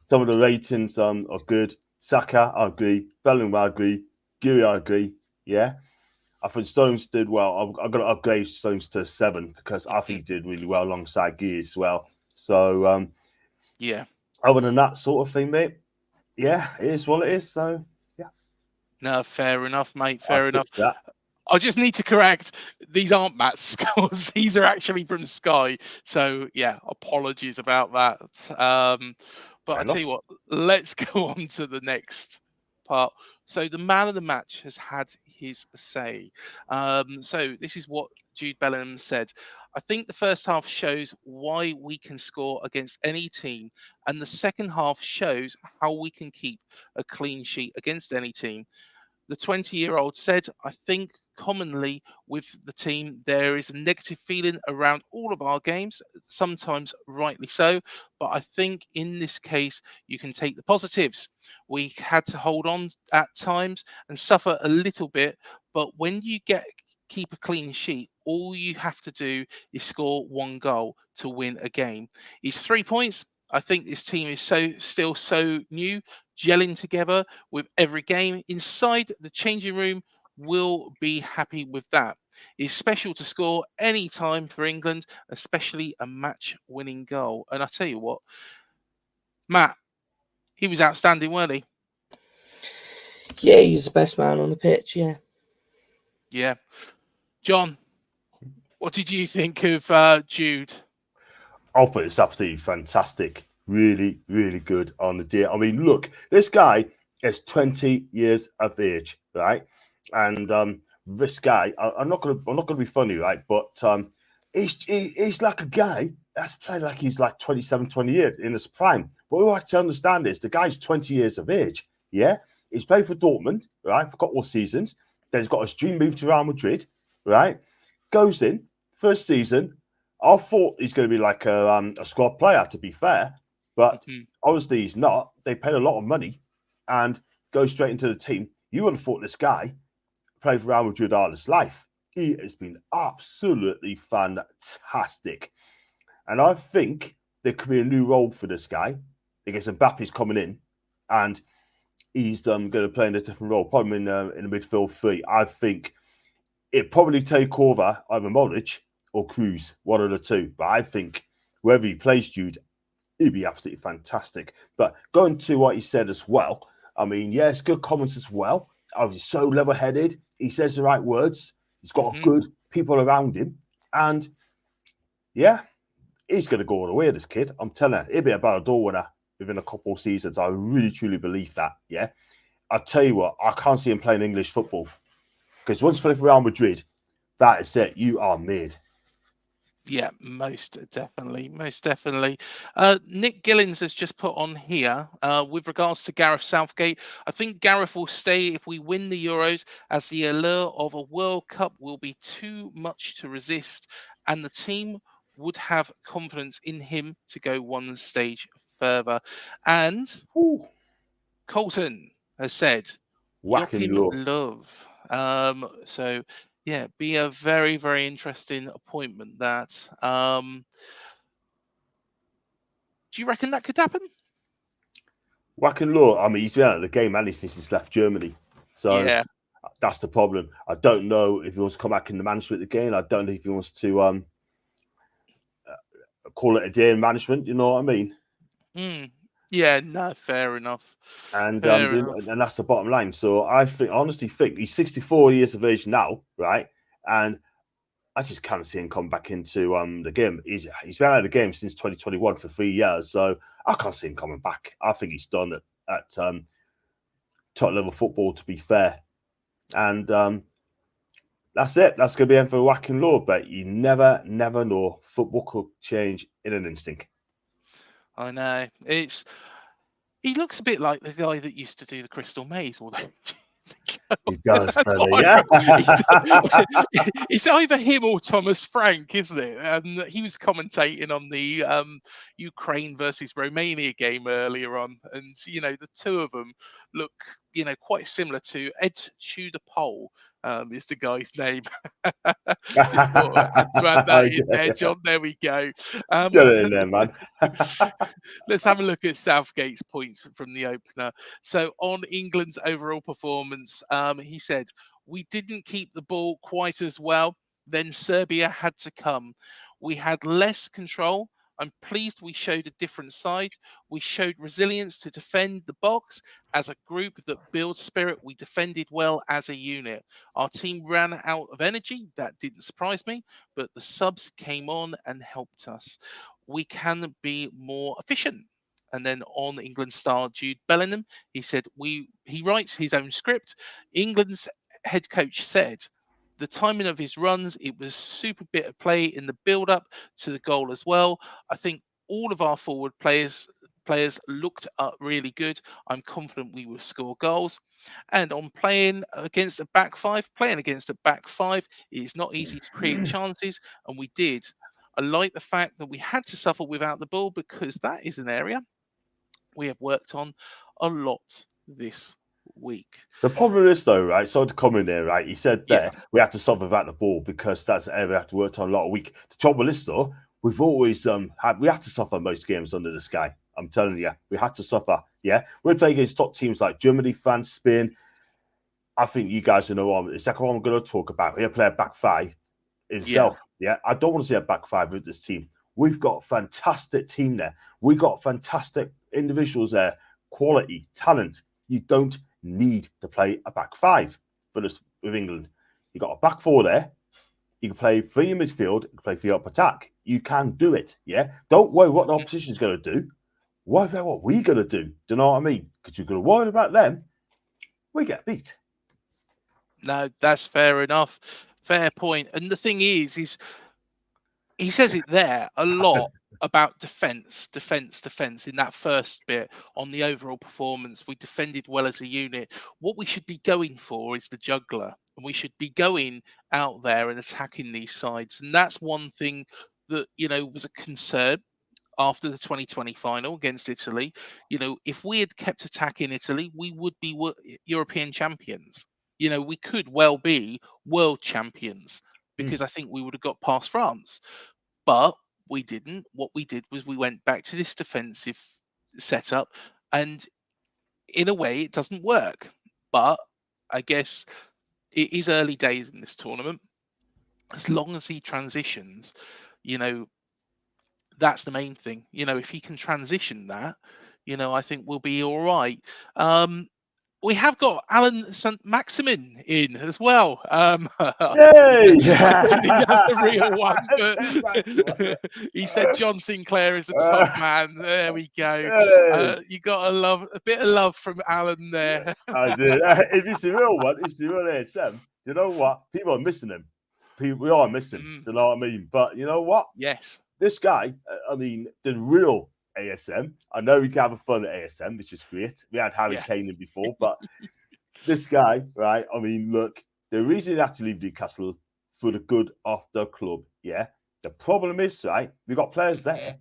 some of the ratings are good. Saka, I agree. Bellingham, I agree. Giri, I agree. Yeah. I think Stones did well. I've got to upgrade Stones to 7 because I think he did really well alongside Giri as well. So, yeah. Other than that sort of thing, mate, yeah, it is what it is. So, yeah. No, fair enough, mate. Fair enough. That. I just need to correct, these aren't Matt's scores. These are actually from Sky. So, yeah, apologies about that. But I tell you what, let's go on to the next part. So the man of the match has had his say. So this is what Jude Bellingham said. I think the first half shows why we can score against any team, and the second half shows how we can keep a clean sheet against any team. The 20-year-old said, I think commonly with the team, there is a negative feeling around all of our games, sometimes rightly so. But I think in this case, you can take the positives. We had to hold on at times and suffer a little bit. But when you keep a clean sheet, all you have to do is score one goal to win a game. It's 3 points. I think this team is still so new, gelling together with every game. Inside the changing room, will be happy with that. It's special to score any time for England, especially a match-winning goal. And I tell you what, Matt, he was outstanding, weren't he? Yeah, he's the best man on the pitch. Yeah. Yeah. John, what did you think of Jude? I thought it's absolutely fantastic. Really, really good on the day. I mean, look, this guy is 20 years of age, right? And this guy, I'm not gonna be funny, right? But he's like a guy that's played like he's like 27, 20 years in his prime. But what we have to understand is the guy's 20 years of age. Yeah, he's played for Dortmund, right, for a couple of seasons. Then he's got his dream move to Real Madrid, right? Goes in first season. I thought he's going to be like a squad player, to be fair, but obviously he's not. They paid a lot of money and goes straight into the team. You would have thought this guy played for Real Madrid all his life. He has been absolutely fantastic. And I think there could be a new role for this guy because Mbappe's coming in and he's going to play in a different role, probably in the midfield three. I think it probably take over either Modric or Cruz, one of the two. But I think wherever he plays, Jude, he'd be absolutely fantastic. But going to what he said as well, I mean, yes, good comments as well. He's so level-headed. He says the right words. He's got good people around him. And, yeah, he's going to go all the way, this kid. I'm telling you, he'll be a Ballon d'Or winner within a couple of seasons. I really, truly believe that, yeah? I tell you what, I can't see him playing English football. Because once you play for Real Madrid, that is it. You are made. Yeah, most definitely, most definitely. Nick Gillings has just put on here with regards to Gareth Southgate. I think Gareth will stay if we win the Euros, as the allure of a World Cup will be too much to resist, and the team would have confidence in him to go one stage further. And Colton has said, Whacking Joachim low. Love. So yeah, be a very, very interesting appointment that. Do you reckon that could happen? Whacking low. I mean, he's been out of the game, hasn't he, since he's left Germany. So Yeah. that's the problem. I don't know if he wants to come back in the management again. I don't know if he wants to call it a day in management. You know what I mean? Yeah, no, fair enough. And Fair enough. and that's the bottom line. So I honestly think he's 64 years of age now, right? And I just can't see him come back into the game. He's been out of the game since 2021 for 3 years, so I can't see him coming back. I think he's done at top level football, to be fair. And that's it. That's going to be it for Whacking Law. But you never know. Football could change in an instant. I know. He looks a bit like the guy that used to do the Crystal Maze all those years ago. He does, That's doesn't what he? I Yeah. wrote. It's either him or Thomas Frank, isn't it? He was commentating on the Ukraine versus Romania game earlier on, and the two of them look quite similar to Ed Tudor Pole. Is the guy's name. Just thought I had to add that in there, John. There we go. Get it in there, man. Let's have a look at Southgate's points from the opener. So on England's overall performance, he said, we didn't keep the ball quite as well. Then Serbia had to come. We had less control. I'm pleased we showed a different side. We showed resilience to defend the box. As a group that builds spirit, we defended well as a unit. Our team ran out of energy. That didn't surprise me, but the subs came on and helped us. We can be more efficient. And then on England star Jude Bellingham, he said, he writes his own script. England's head coach said, the timing of his runs, it was super bit of play in the build up to the goal as well. I think all of our forward players looked up really good. I'm confident we will score goals. And on playing against a back five, it is not easy to create chances, and we did. I like the fact that we had to suffer without the ball, because that is an area we have worked on a lot this week. The problem is, though, right? So to come in there, right? He said there Yeah. we have to solve without the ball because that's an area we have to work on a lot of week. The trouble is, though, we've always had to suffer most games under the sky. I'm telling you, we had to suffer. Yeah, we play against top teams like Germany, France, Spain. I think you guys know the second one I'm going to talk about. He'll play a back five himself. Yeah, I don't want to see a back five with this team. We've got a fantastic team there. We got fantastic individuals there, quality, talent. You don't need to play a back five for this with England. You got a back four there. You can play three in midfield. You can play three up attack. You can do it. Yeah. Don't worry what the opposition is going to do. Worry about what we're going to do. Do you know what I mean? Because you're going to worry about them. We get beat. No, that's fair enough. Fair point. And the thing is he says it there a lot about defense in that first bit. On the overall performance, we defended well as a unit. What we should be going for is the juggler, and we should be going out there and attacking these sides. And that's one thing that was a concern after the 2020 final against Italy. If we had kept attacking Italy, we would be European champions. we could well be world champions because I think we would have got past France, but we didn't. What we did was we went back to this defensive setup, and in a way, it doesn't work. But I guess it is early days in this tournament. As long as he transitions, that's the main thing. If he can transition that, I think we'll be all right. We have got Alan St. Maximin in as well. Yay! I don't think that's the real one, but he said John Sinclair is a top man. There we go. Yay! You got a bit of love from Alan there. I did. If it's the real one, it's the real ASM. You know what? People are missing him. We are missing. Do you know what I mean? But you know what? Yes. This guy, the real ASM. I know we can have a fun at ASM, which is great. We had Harry Kane in before, but this guy, right? I mean, look, the reason he had to leave Newcastle for the good of the club, yeah. The problem is, right, we got players there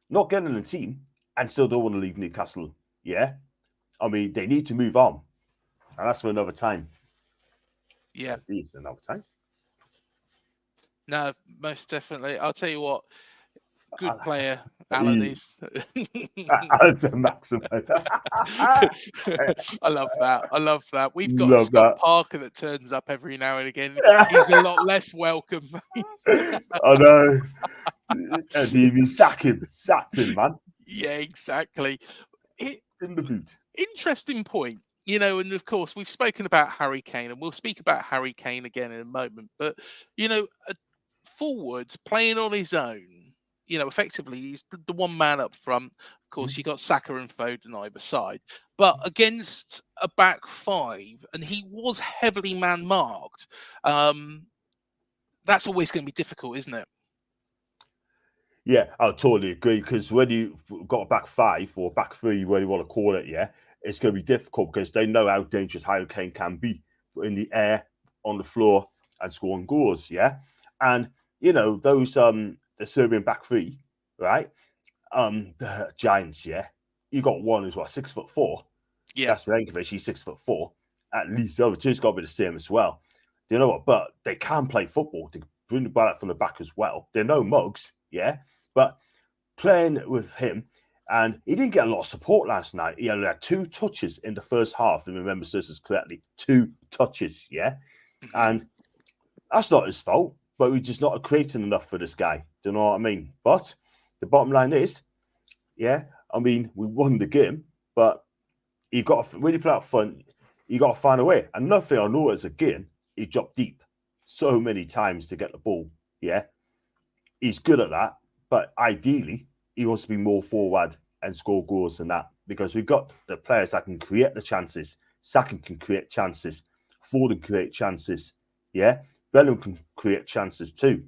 not getting in the team and still don't want to leave Newcastle, yeah. I mean, they need to move on, and that's for another time. Yeah, it's another time. No, most definitely. I'll tell you what. Good player, Alan is. Alan's a maximum. I love that. I love that. We've got Scott Parker that turns up every now and again. He's a lot less welcome. I know. And he sacked him, man. Yeah, exactly. In the boot. Interesting point. And of course, we've spoken about Harry Kane, and we'll speak about Harry Kane again in a moment. But, a forward playing on his own, effectively, he's the one man up front. Of course, you got Saka and Foden either side. But against a back five, and he was heavily man-marked, that's always going to be difficult, isn't it? Yeah, I totally agree. Because when you've got a back five or back three, whatever you want to call it, it's going to be difficult because they know how dangerous Harry Kane can be in the air, on the floor, and scoring goals, And, those the Serbian back three, right? The Giants, you got one who's 6'4". Yeah, that's Rankovic. He's 6'4". At least the other two's got to be the same as well. Do you know what? But they can play football. They bring the ball out from the back as well. They're no mugs, But playing with him, and he didn't get a lot of support last night. He only had 2 touches in the first half. If I remember this correctly, 2 touches, and that's not his fault. But we're just not creating enough for this guy. Do you know what I mean? But the bottom line is, I mean, we won the game, but you've got to, when you play up front, you got to find a way. Another thing I noticed again, he dropped deep so many times to get the ball. He's good at that, but ideally, he wants to be more forward and score goals than that because we've got the players that can create the chances. Saka can create chances. Foden can create chances. Bellingham can create chances too.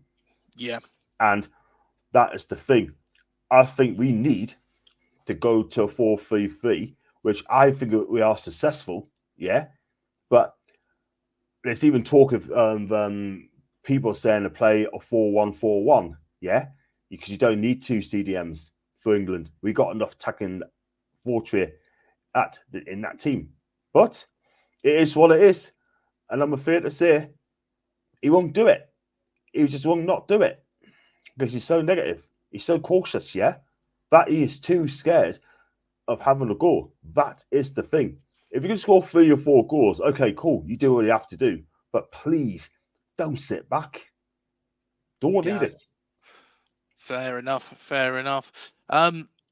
And that is the thing. I think we need to go to a 4-3-3, which I think we are successful. But there's even talk of people saying to play a 4-1-4-1. Because you don't need 2 CDMs for England. We got enough attacking fortress in that team. But it is what it is. And I'm afraid to say, he won't do it. He just will not do it because he's so negative. He's so cautious, that he is too scared of having a goal. That is the thing. If you can score 3 or 4 goals, okay, cool. You do what you have to do. But please, don't sit back. Don't need it. Fair enough.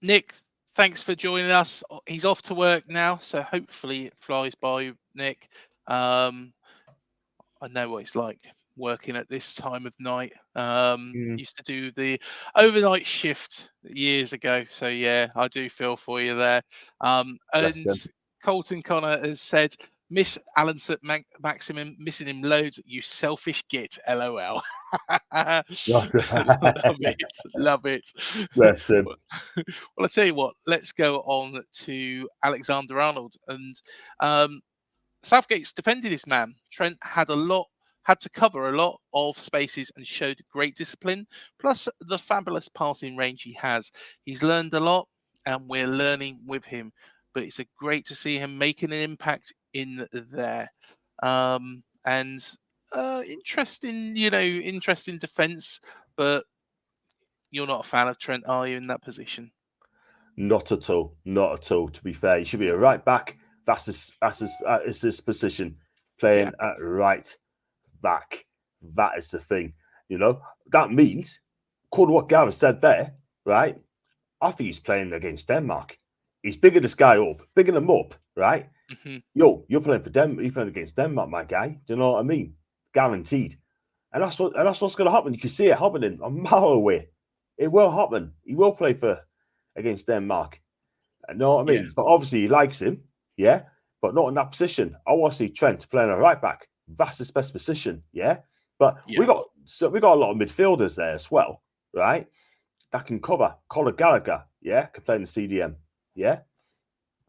Nick, thanks for joining us. He's off to work now, so hopefully it flies by, Nick. I know what it's like working at this time of night. Used to do the overnight shift years ago, so I do feel for you there. And Colton Connor has said, miss Alan Maximin, missing him loads, you selfish git, LOL. Love it. Bless him. Well, I tell you what, let's go on to Alexander Arnold. And Southgate's defended this man. Trent had to cover a lot of spaces and showed great discipline, plus the fabulous passing range he has. He's learned a lot, and we're learning with him. But it's great to see him making an impact in there. And interesting defence, but you're not a fan of Trent, are you, in that position? Not at all. Not at all. To be fair, he should be a right back. It's his position, playing at right back. That is the thing. That means, according to what Gareth said there, right? I think he's playing against Denmark. He's bigging this guy up, bigging him up, right? Mm-hmm. Yo, you're playing for Denmark. You're playing against Denmark, my guy. Do you know what I mean? Guaranteed. And that's what's going to happen. You can see it happening a mile away. It will happen. He will play against Denmark. You know what I mean? Yeah. But obviously he likes him, yeah. But not in that position. I want to see Trent playing a right back. That's his best position, yeah. But we got a lot of midfielders there as well, right? That can cover. Conor Gallagher, yeah, can play in the CDM, yeah.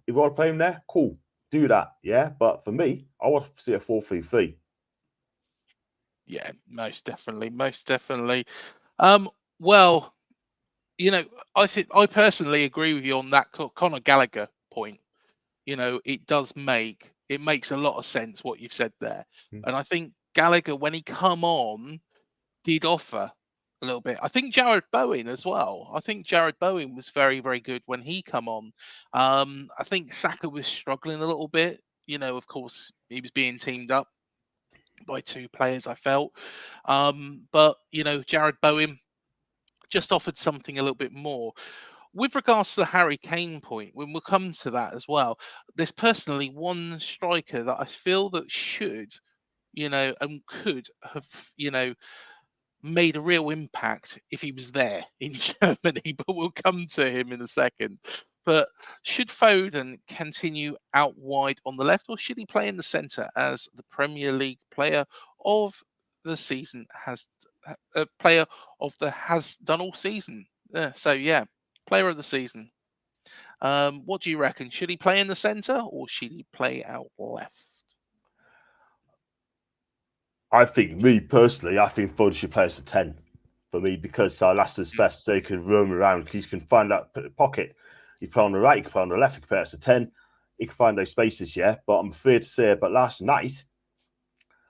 If you want to play him there, cool, do that, yeah. But for me, I want to see a 4-3-3. Yeah, most definitely, most definitely. Well, I personally agree with you on that Conor Gallagher point. It makes a lot of sense what you've said there, and I think Gallagher, when he come on, did offer a little bit. I think Jared Bowen as well. I think Jared Bowen was very, very good when he come on. I think Saka was struggling a little bit. Of course, he was being teamed up by two players, I felt. But Jared Bowen just offered something a little bit more. With regards to the Harry Kane point, when we'll come to that as well, there's personally one striker that I feel that should, and could have, made a real impact if he was there in Germany, but we'll come to him in a second. But should Foden continue out wide on the left, or should he play in the centre as the Premier League player of the season has done all season? Player of the season. What do you reckon? Should he play in the centre or should he play out left? I think, me personally, I think Foden should play as a 10 for me, because that's his best. So he can roam around. He can find that pocket. He can play on the right, he can play on the left, he can play as a 10. He can find those spaces, yeah. But I'm afraid to say, but last night,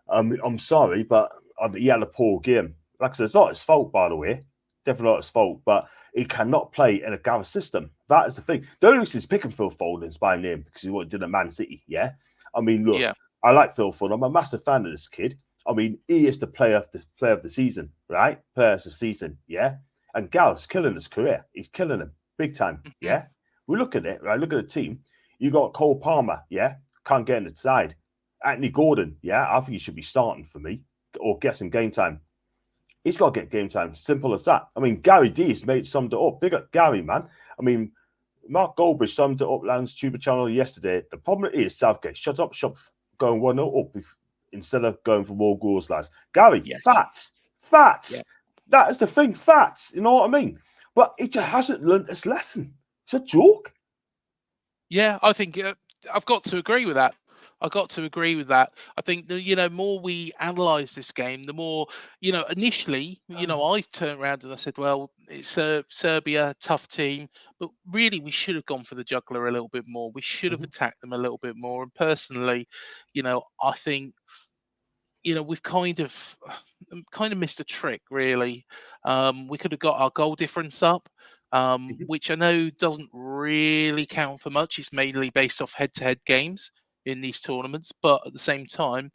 I'm sorry, but he had a poor game. Like I said, it's not his fault, by the way. Definitely not his fault, but he cannot play in a Gareth system. That is the thing. The only reason he's picking Phil Foden's by name because he did at Man City, yeah. I mean, look, I like Phil Foden. I'm a massive fan of this kid. I mean, he is the player of the season, right? Player of the season, yeah. And Gareth's killing his career. He's killing him big time, yeah. We look at it, right? Look at the team. You got Cole Palmer, yeah, can't get in the side. Anthony Gordon, yeah, I think he should be starting for me or get some game time. He's got to get game time. Simple as that. I mean, Gary D summed it up. Big up Gary, man. I mean, Mark Goldbridge summed it up Land's Tuber channel yesterday. The problem is Southgate. Shut up, going 1-0 up instead of going for more goals, lads. Gary, facts. Yeah. That is the thing, facts. You know what I mean? But it just hasn't learned its lesson. It's a joke. Yeah, I think I've got to agree with that. I think the more we analyse this game, the more initially I turned around and I said, well, it's Serbia, tough team, but really we should have gone for the juggler a little bit more. We should have attacked them a little bit more. And personally, I think we've kind of missed a trick, really. We could have got our goal difference up, which I know doesn't really count for much. It's mainly based off head-to-head games in these tournaments, but at the same time,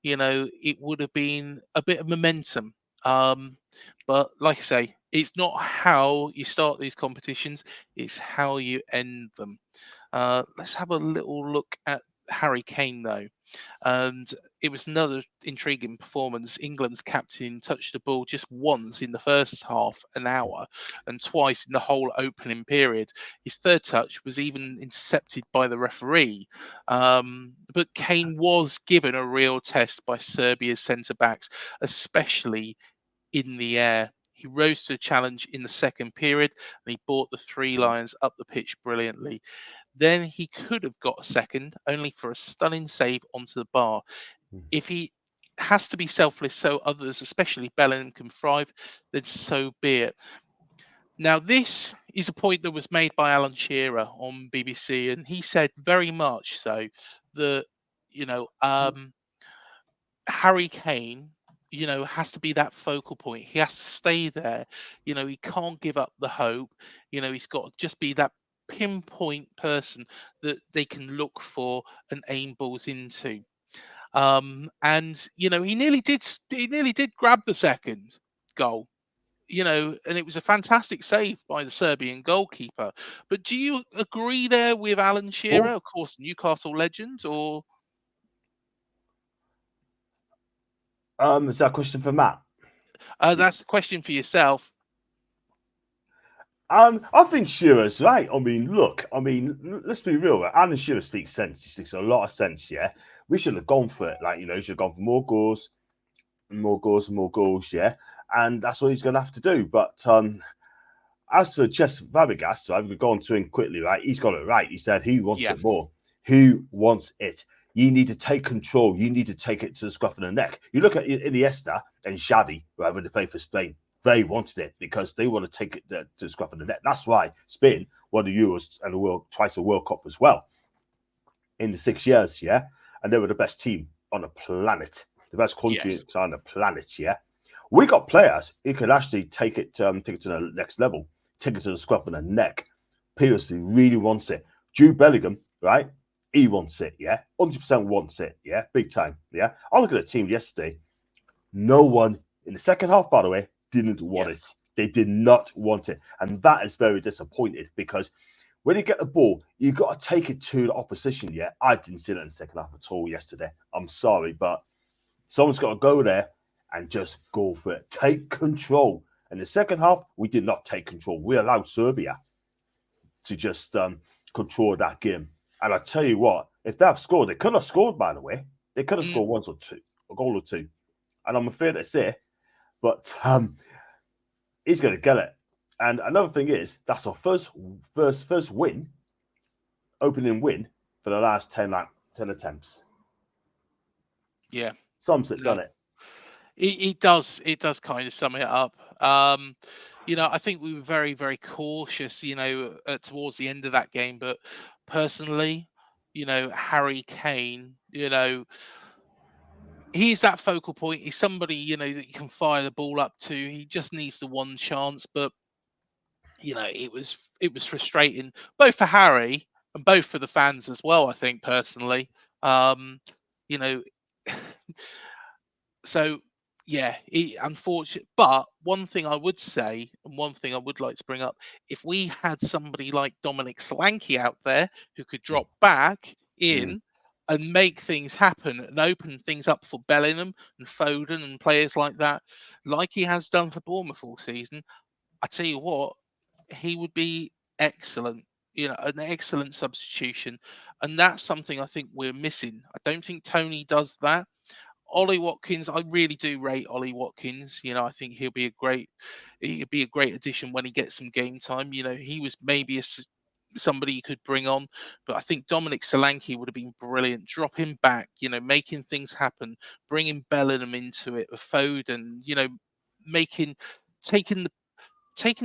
it would have been a bit of momentum. But like I say, it's not how you start these competitions, it's how you end them. Let's have a little look at Harry Kane, though. And it was another intriguing performance. England's captain touched the ball just once in the first half an hour and twice in the whole opening period. His third touch was even intercepted by the referee. But Kane was given a real test by Serbia's centre-backs, especially in the air. He rose to the challenge in the second period and he brought the Three Lions up the pitch brilliantly. Then he could have got a second, only for a stunning save onto the bar. If he has to be selfless so others, especially Bellingham, can thrive, then so be it. Now, this is a point that was made by Alan Shearer on BBC, and he said very much so that, Harry Kane, has to be that focal point. He has to stay there. He can't give up the hope. He's got to just be that pinpoint person that they can look for and aim balls into. And he nearly did grab the second goal. And it was a fantastic save by the Serbian goalkeeper. But do you agree there with Alan Shearer, Oh, of course, Newcastle legend, or is that a question for Matt? that's the question for yourself? I think Shearer's right. Let's be real. Alan Shearer speaks sense. He speaks a lot of sense, yeah? We should have gone for it. He should have gone for more goals, more goals, more goals, yeah? And that's what he's going to have to do. But as for Cesc Fabregas, so I've gone to him quickly, right? He's got it right. He said he wants Yeah. it more. Who wants it? You need to take control. You need to take it to the scruff of the neck. You look at Iniesta and Xavi, right, when they play for Spain. They wanted it because they want to take it to the scruff of the neck. That's why Spain won the Euros and twice a World Cup as well in the 6 years, yeah? And they were the best team on the planet, the best country on the planet, yeah? We got players who can actually take it to the next level, take it to the scruff of the neck. Seriously, really wants it. Jude Bellingham, right? He wants it, yeah? 100% wants it, yeah? Big time, yeah? I look at the team yesterday. No one in the second half, by the way, didn't want it. They did not want it. And that is very disappointed because when you get the ball, you've got to take it to the opposition, yeah? I didn't see that in the second half at all yesterday. I'm sorry, but someone's got to go there and just go for it. Take control. In the second half, we did not take control. We allowed Serbia to just control that game. And I tell you what, if they have scored, they could have scored, by the way. They could have scored one or two, a goal or two. And I'm afraid to say, but he's going to get it. And another thing is, that's our first win, opening win for the last 10 attempts. Yeah. Sums it, done it. It does kind of sum it up. I think we were very, very cautious, towards the end of that game. But personally, Harry Kane, he's that focal point. He's somebody, that you can fire the ball up to. He just needs the one chance. But, it was frustrating, both for Harry and both for the fans as well, I think, personally. You know, so yeah, unfortunate. But one thing I would say, and one thing I would like to bring up, if we had somebody like Dominic Solanke out there who could drop back in and make things happen and open things up for Bellingham and Foden and players like that, like he has done for Bournemouth all season, I tell you what, he would be excellent. An excellent substitution, and that's something I think we're missing. I don't think Tony does that. Ollie Watkins, I really do rate Ollie Watkins. I think he'll be a great addition when he gets some game time. He was maybe somebody you could bring on, but I think Dominic Solanke would have been brilliant. Drop him back, making things happen, bringing Bellingham into it, with Foden, making taking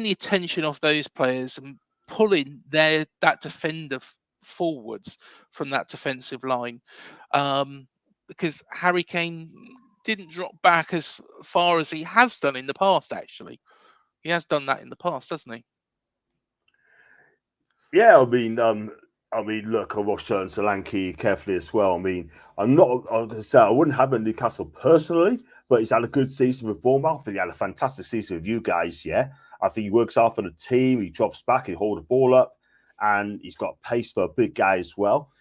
the attention off those players and pulling that defender forwards from that defensive line. Because Harry Kane didn't drop back as far as he has done in the past. Actually, he has done that in the past, hasn't he? Yeah, look, I watched Solanke carefully as well. I wouldn't have him in Newcastle personally, but he's had a good season with Bournemouth. He had a fantastic season with you guys, yeah. I think he works hard for the team. He drops back, he holds the ball up, and he's got pace for a big guy as well.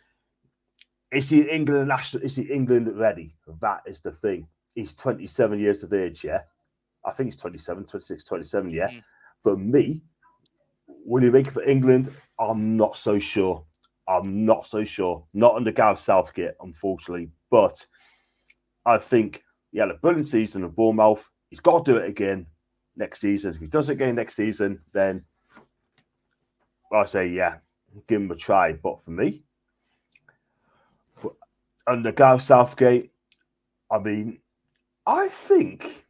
Is he England ready? That is the thing. He's 27 years of age, yeah. I think he's 27, 26, 27, yeah. For me, will he make it for England? I'm not so sure. Not under Gareth Southgate, unfortunately. But I think he had a brilliant season at Bournemouth. He's got to do it again next season. If he does it again next season, then I say, yeah, give him a try. But for me, under Gareth Southgate, I think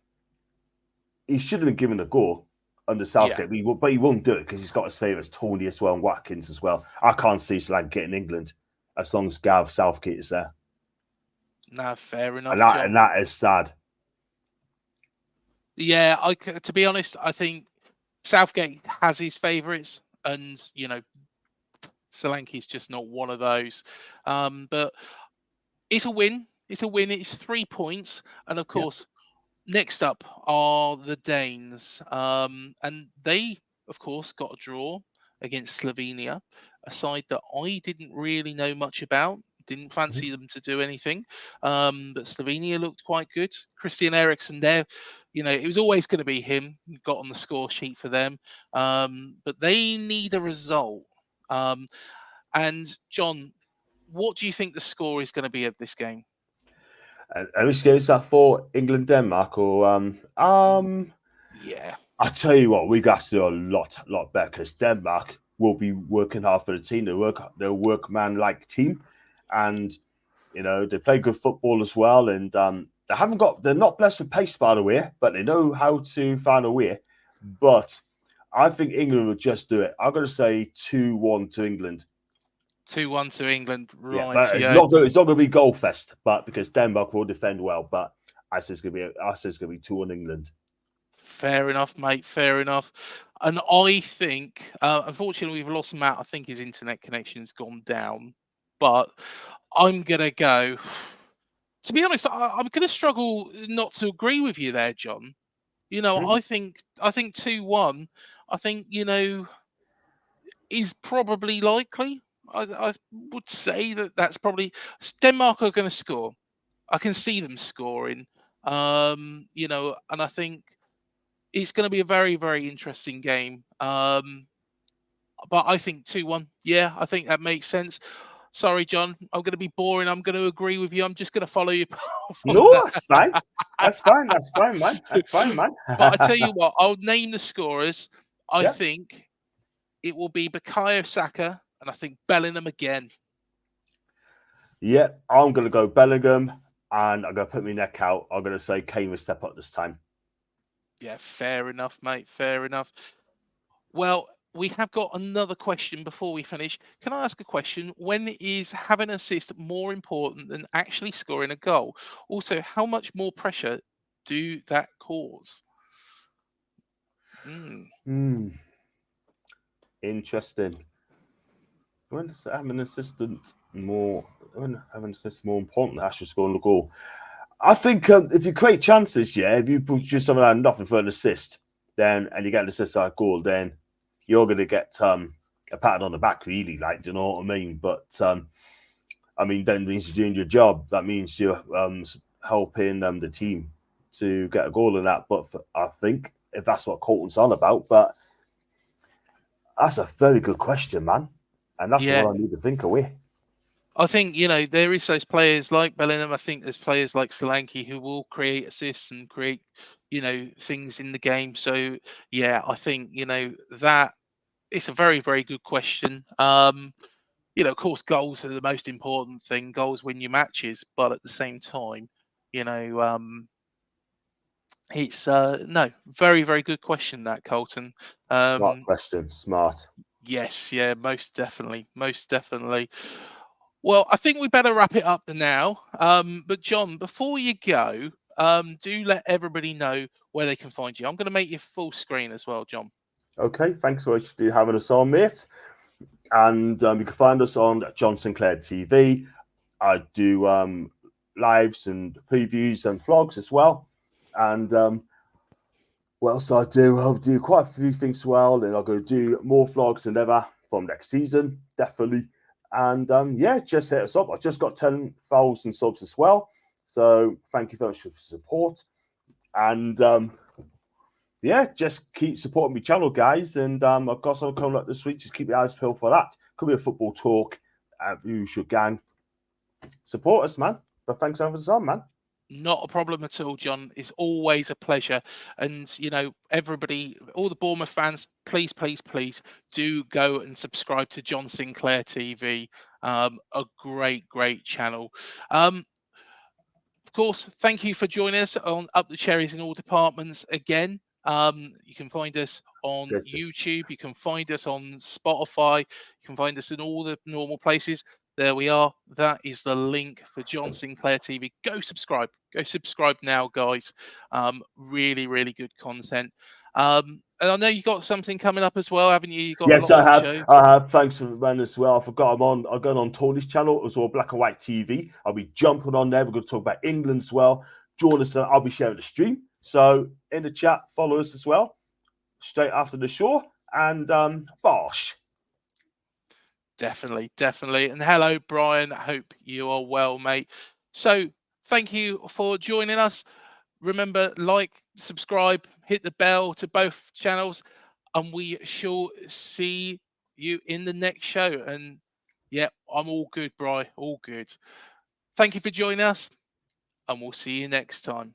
he should have been given a go under Southgate, but he won't do it because he's got his favourites, Tony as well and Watkins as well. I can't see Solanke in England as long as Gareth Southgate is there. No, fair and enough, that John. and that is sad. Yeah, to be honest, I think Southgate has his favourites, and Solanke's just not one of those. But it's a win. It's a win. It's 3 points, and of Yeah. course, next up are the Danes, and they, of course, got a draw against Slovenia, a side that I didn't really know much about. Didn't fancy them to do anything, but Slovenia looked quite good. Christian Eriksen there, it was always going to be him. Got on the score sheet for them, but they need a result. And John, what do you think the score is going to be of this game? And which game is that for? England, Denmark, or Yeah. I tell you what, we got to do a lot better because Denmark will be working hard for the team. They're a workman-like team, and they play good football as well. And they're not blessed with pace, by the way, but they know how to find a way. But I think England will just do it. I'm going to say 2-1 to England. 2-1 to England, Yeah, right? but it's not going to be goal fest, but because Denmark will defend well. But I say it's going to be 2-1 England. Fair enough, mate. Fair enough. And I think, unfortunately, we've lost Matt. I think his internet connection's gone down. But I'm gonna go. To be honest, I'm gonna struggle not to agree with you there, John. I think 2-1. I think is probably likely. I would say that's probably Denmark are going to score. I can see them scoring. And I think it's going to be a very, very interesting game. But I think 2-1. Yeah, I think that makes sense. Sorry, John. I'm going to be boring. I'm going to agree with you. I'm just going to follow your path on No, that. that's fine. That's fine. That's fine, man. That's fine, man. But I tell you what, I'll name the scorers. I Yeah. think it will be Bukayo Saka, and I think Bellingham again. Yeah, I'm going to go Bellingham, and I'm going to put my neck out. I'm going to say Kane will step up this time. Yeah, fair enough, mate. Fair enough. Well, we have got another question before we finish. Can I ask a question? When is having an assist more important than actually scoring a goal? Also, how much more pressure do that cause? Interesting. When does having an assistant more? When having an assist more important than actually scoring the goal? I think if you create chances, if you put just something like nothing for an assist, and you get an assist like goal, then you're going to get a pat on the back, really. Like, do you know what I mean? But then means you're doing your job. That means you're helping the team to get a goal in that. But I think if that's what Colton's on about, but that's a very good question, man, and that's Yeah. what I need to think away. I think, there is those players like Bellingham. I think there's players like Solanke who will create assists and create, things in the game. So, yeah, I think, that it's a very, very good question. Of course, goals are the most important thing. Goals win your matches. But at the same time, it's no, very, very good question, that, Colton. Smart question. Smart. Yes, yeah, most definitely. Most definitely. Well, I think we better wrap it up now. But John, before you go, do let everybody know where they can find you. I'm going to make you full screen as well, John. Okay, thanks so much for having us on, mate. And you can find us on John Sinclair TV. I do lives and previews and vlogs as well. And what else I do? I'll do quite a few things as well. And I'll go do more vlogs than ever from next season, definitely. And just hit us up. I've just got 10,000 subs as well. So thank you very much for the support. And just keep supporting my channel, guys. And I've got something coming up this week. Just keep your eyes peeled for that. Could be a football talk. You should gang. Support us, man. But thanks for having us on, man. Not a problem at all, John. It's always a pleasure. And, everybody, all the Bournemouth fans, please, please, please do go and subscribe to John Sinclair TV. A great, great channel. Of course, thank you for joining us on Up the Cherries in all departments again. You can find us on YouTube. You can find us on Spotify. You can find us in all the normal places. There we are. That is the link for John Sinclair TV. Go subscribe. Go subscribe now, guys. Really, really good content. And I know you got something coming up as well, haven't you? You got Yes, lots I have. of shows. I have. Thanks for man as well. I forgot I'm going on Tony's channel as well, Black and White TV. I'll be jumping on there. We're going to talk about England as well. Join us. I'll be sharing the stream. So in the chat, follow us as well. Straight after the show. And Bosh. Definitely. And hello, Brian. Hope you are well, mate. So thank you for joining us. Remember, like, subscribe, hit the bell to both channels, and we shall see you in the next show. And yeah, I'm all good, Brian. All good. Thank you for joining us, and we'll see you next time.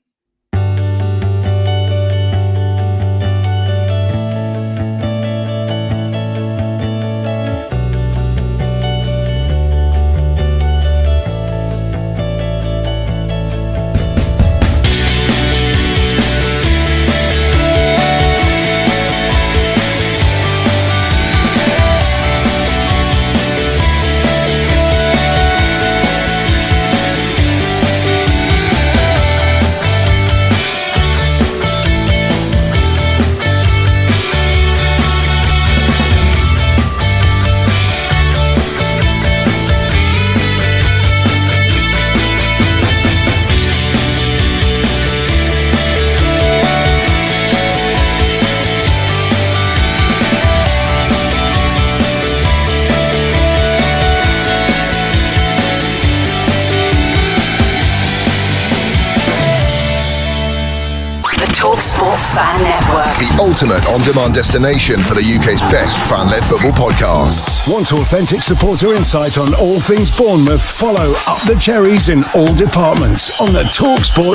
TalkSport Fan Network. The ultimate on-demand destination for the UK's best fan-led football podcasts. Want authentic supporter insight on all things Bournemouth? Follow Up the Cherries in all departments on the TalkSport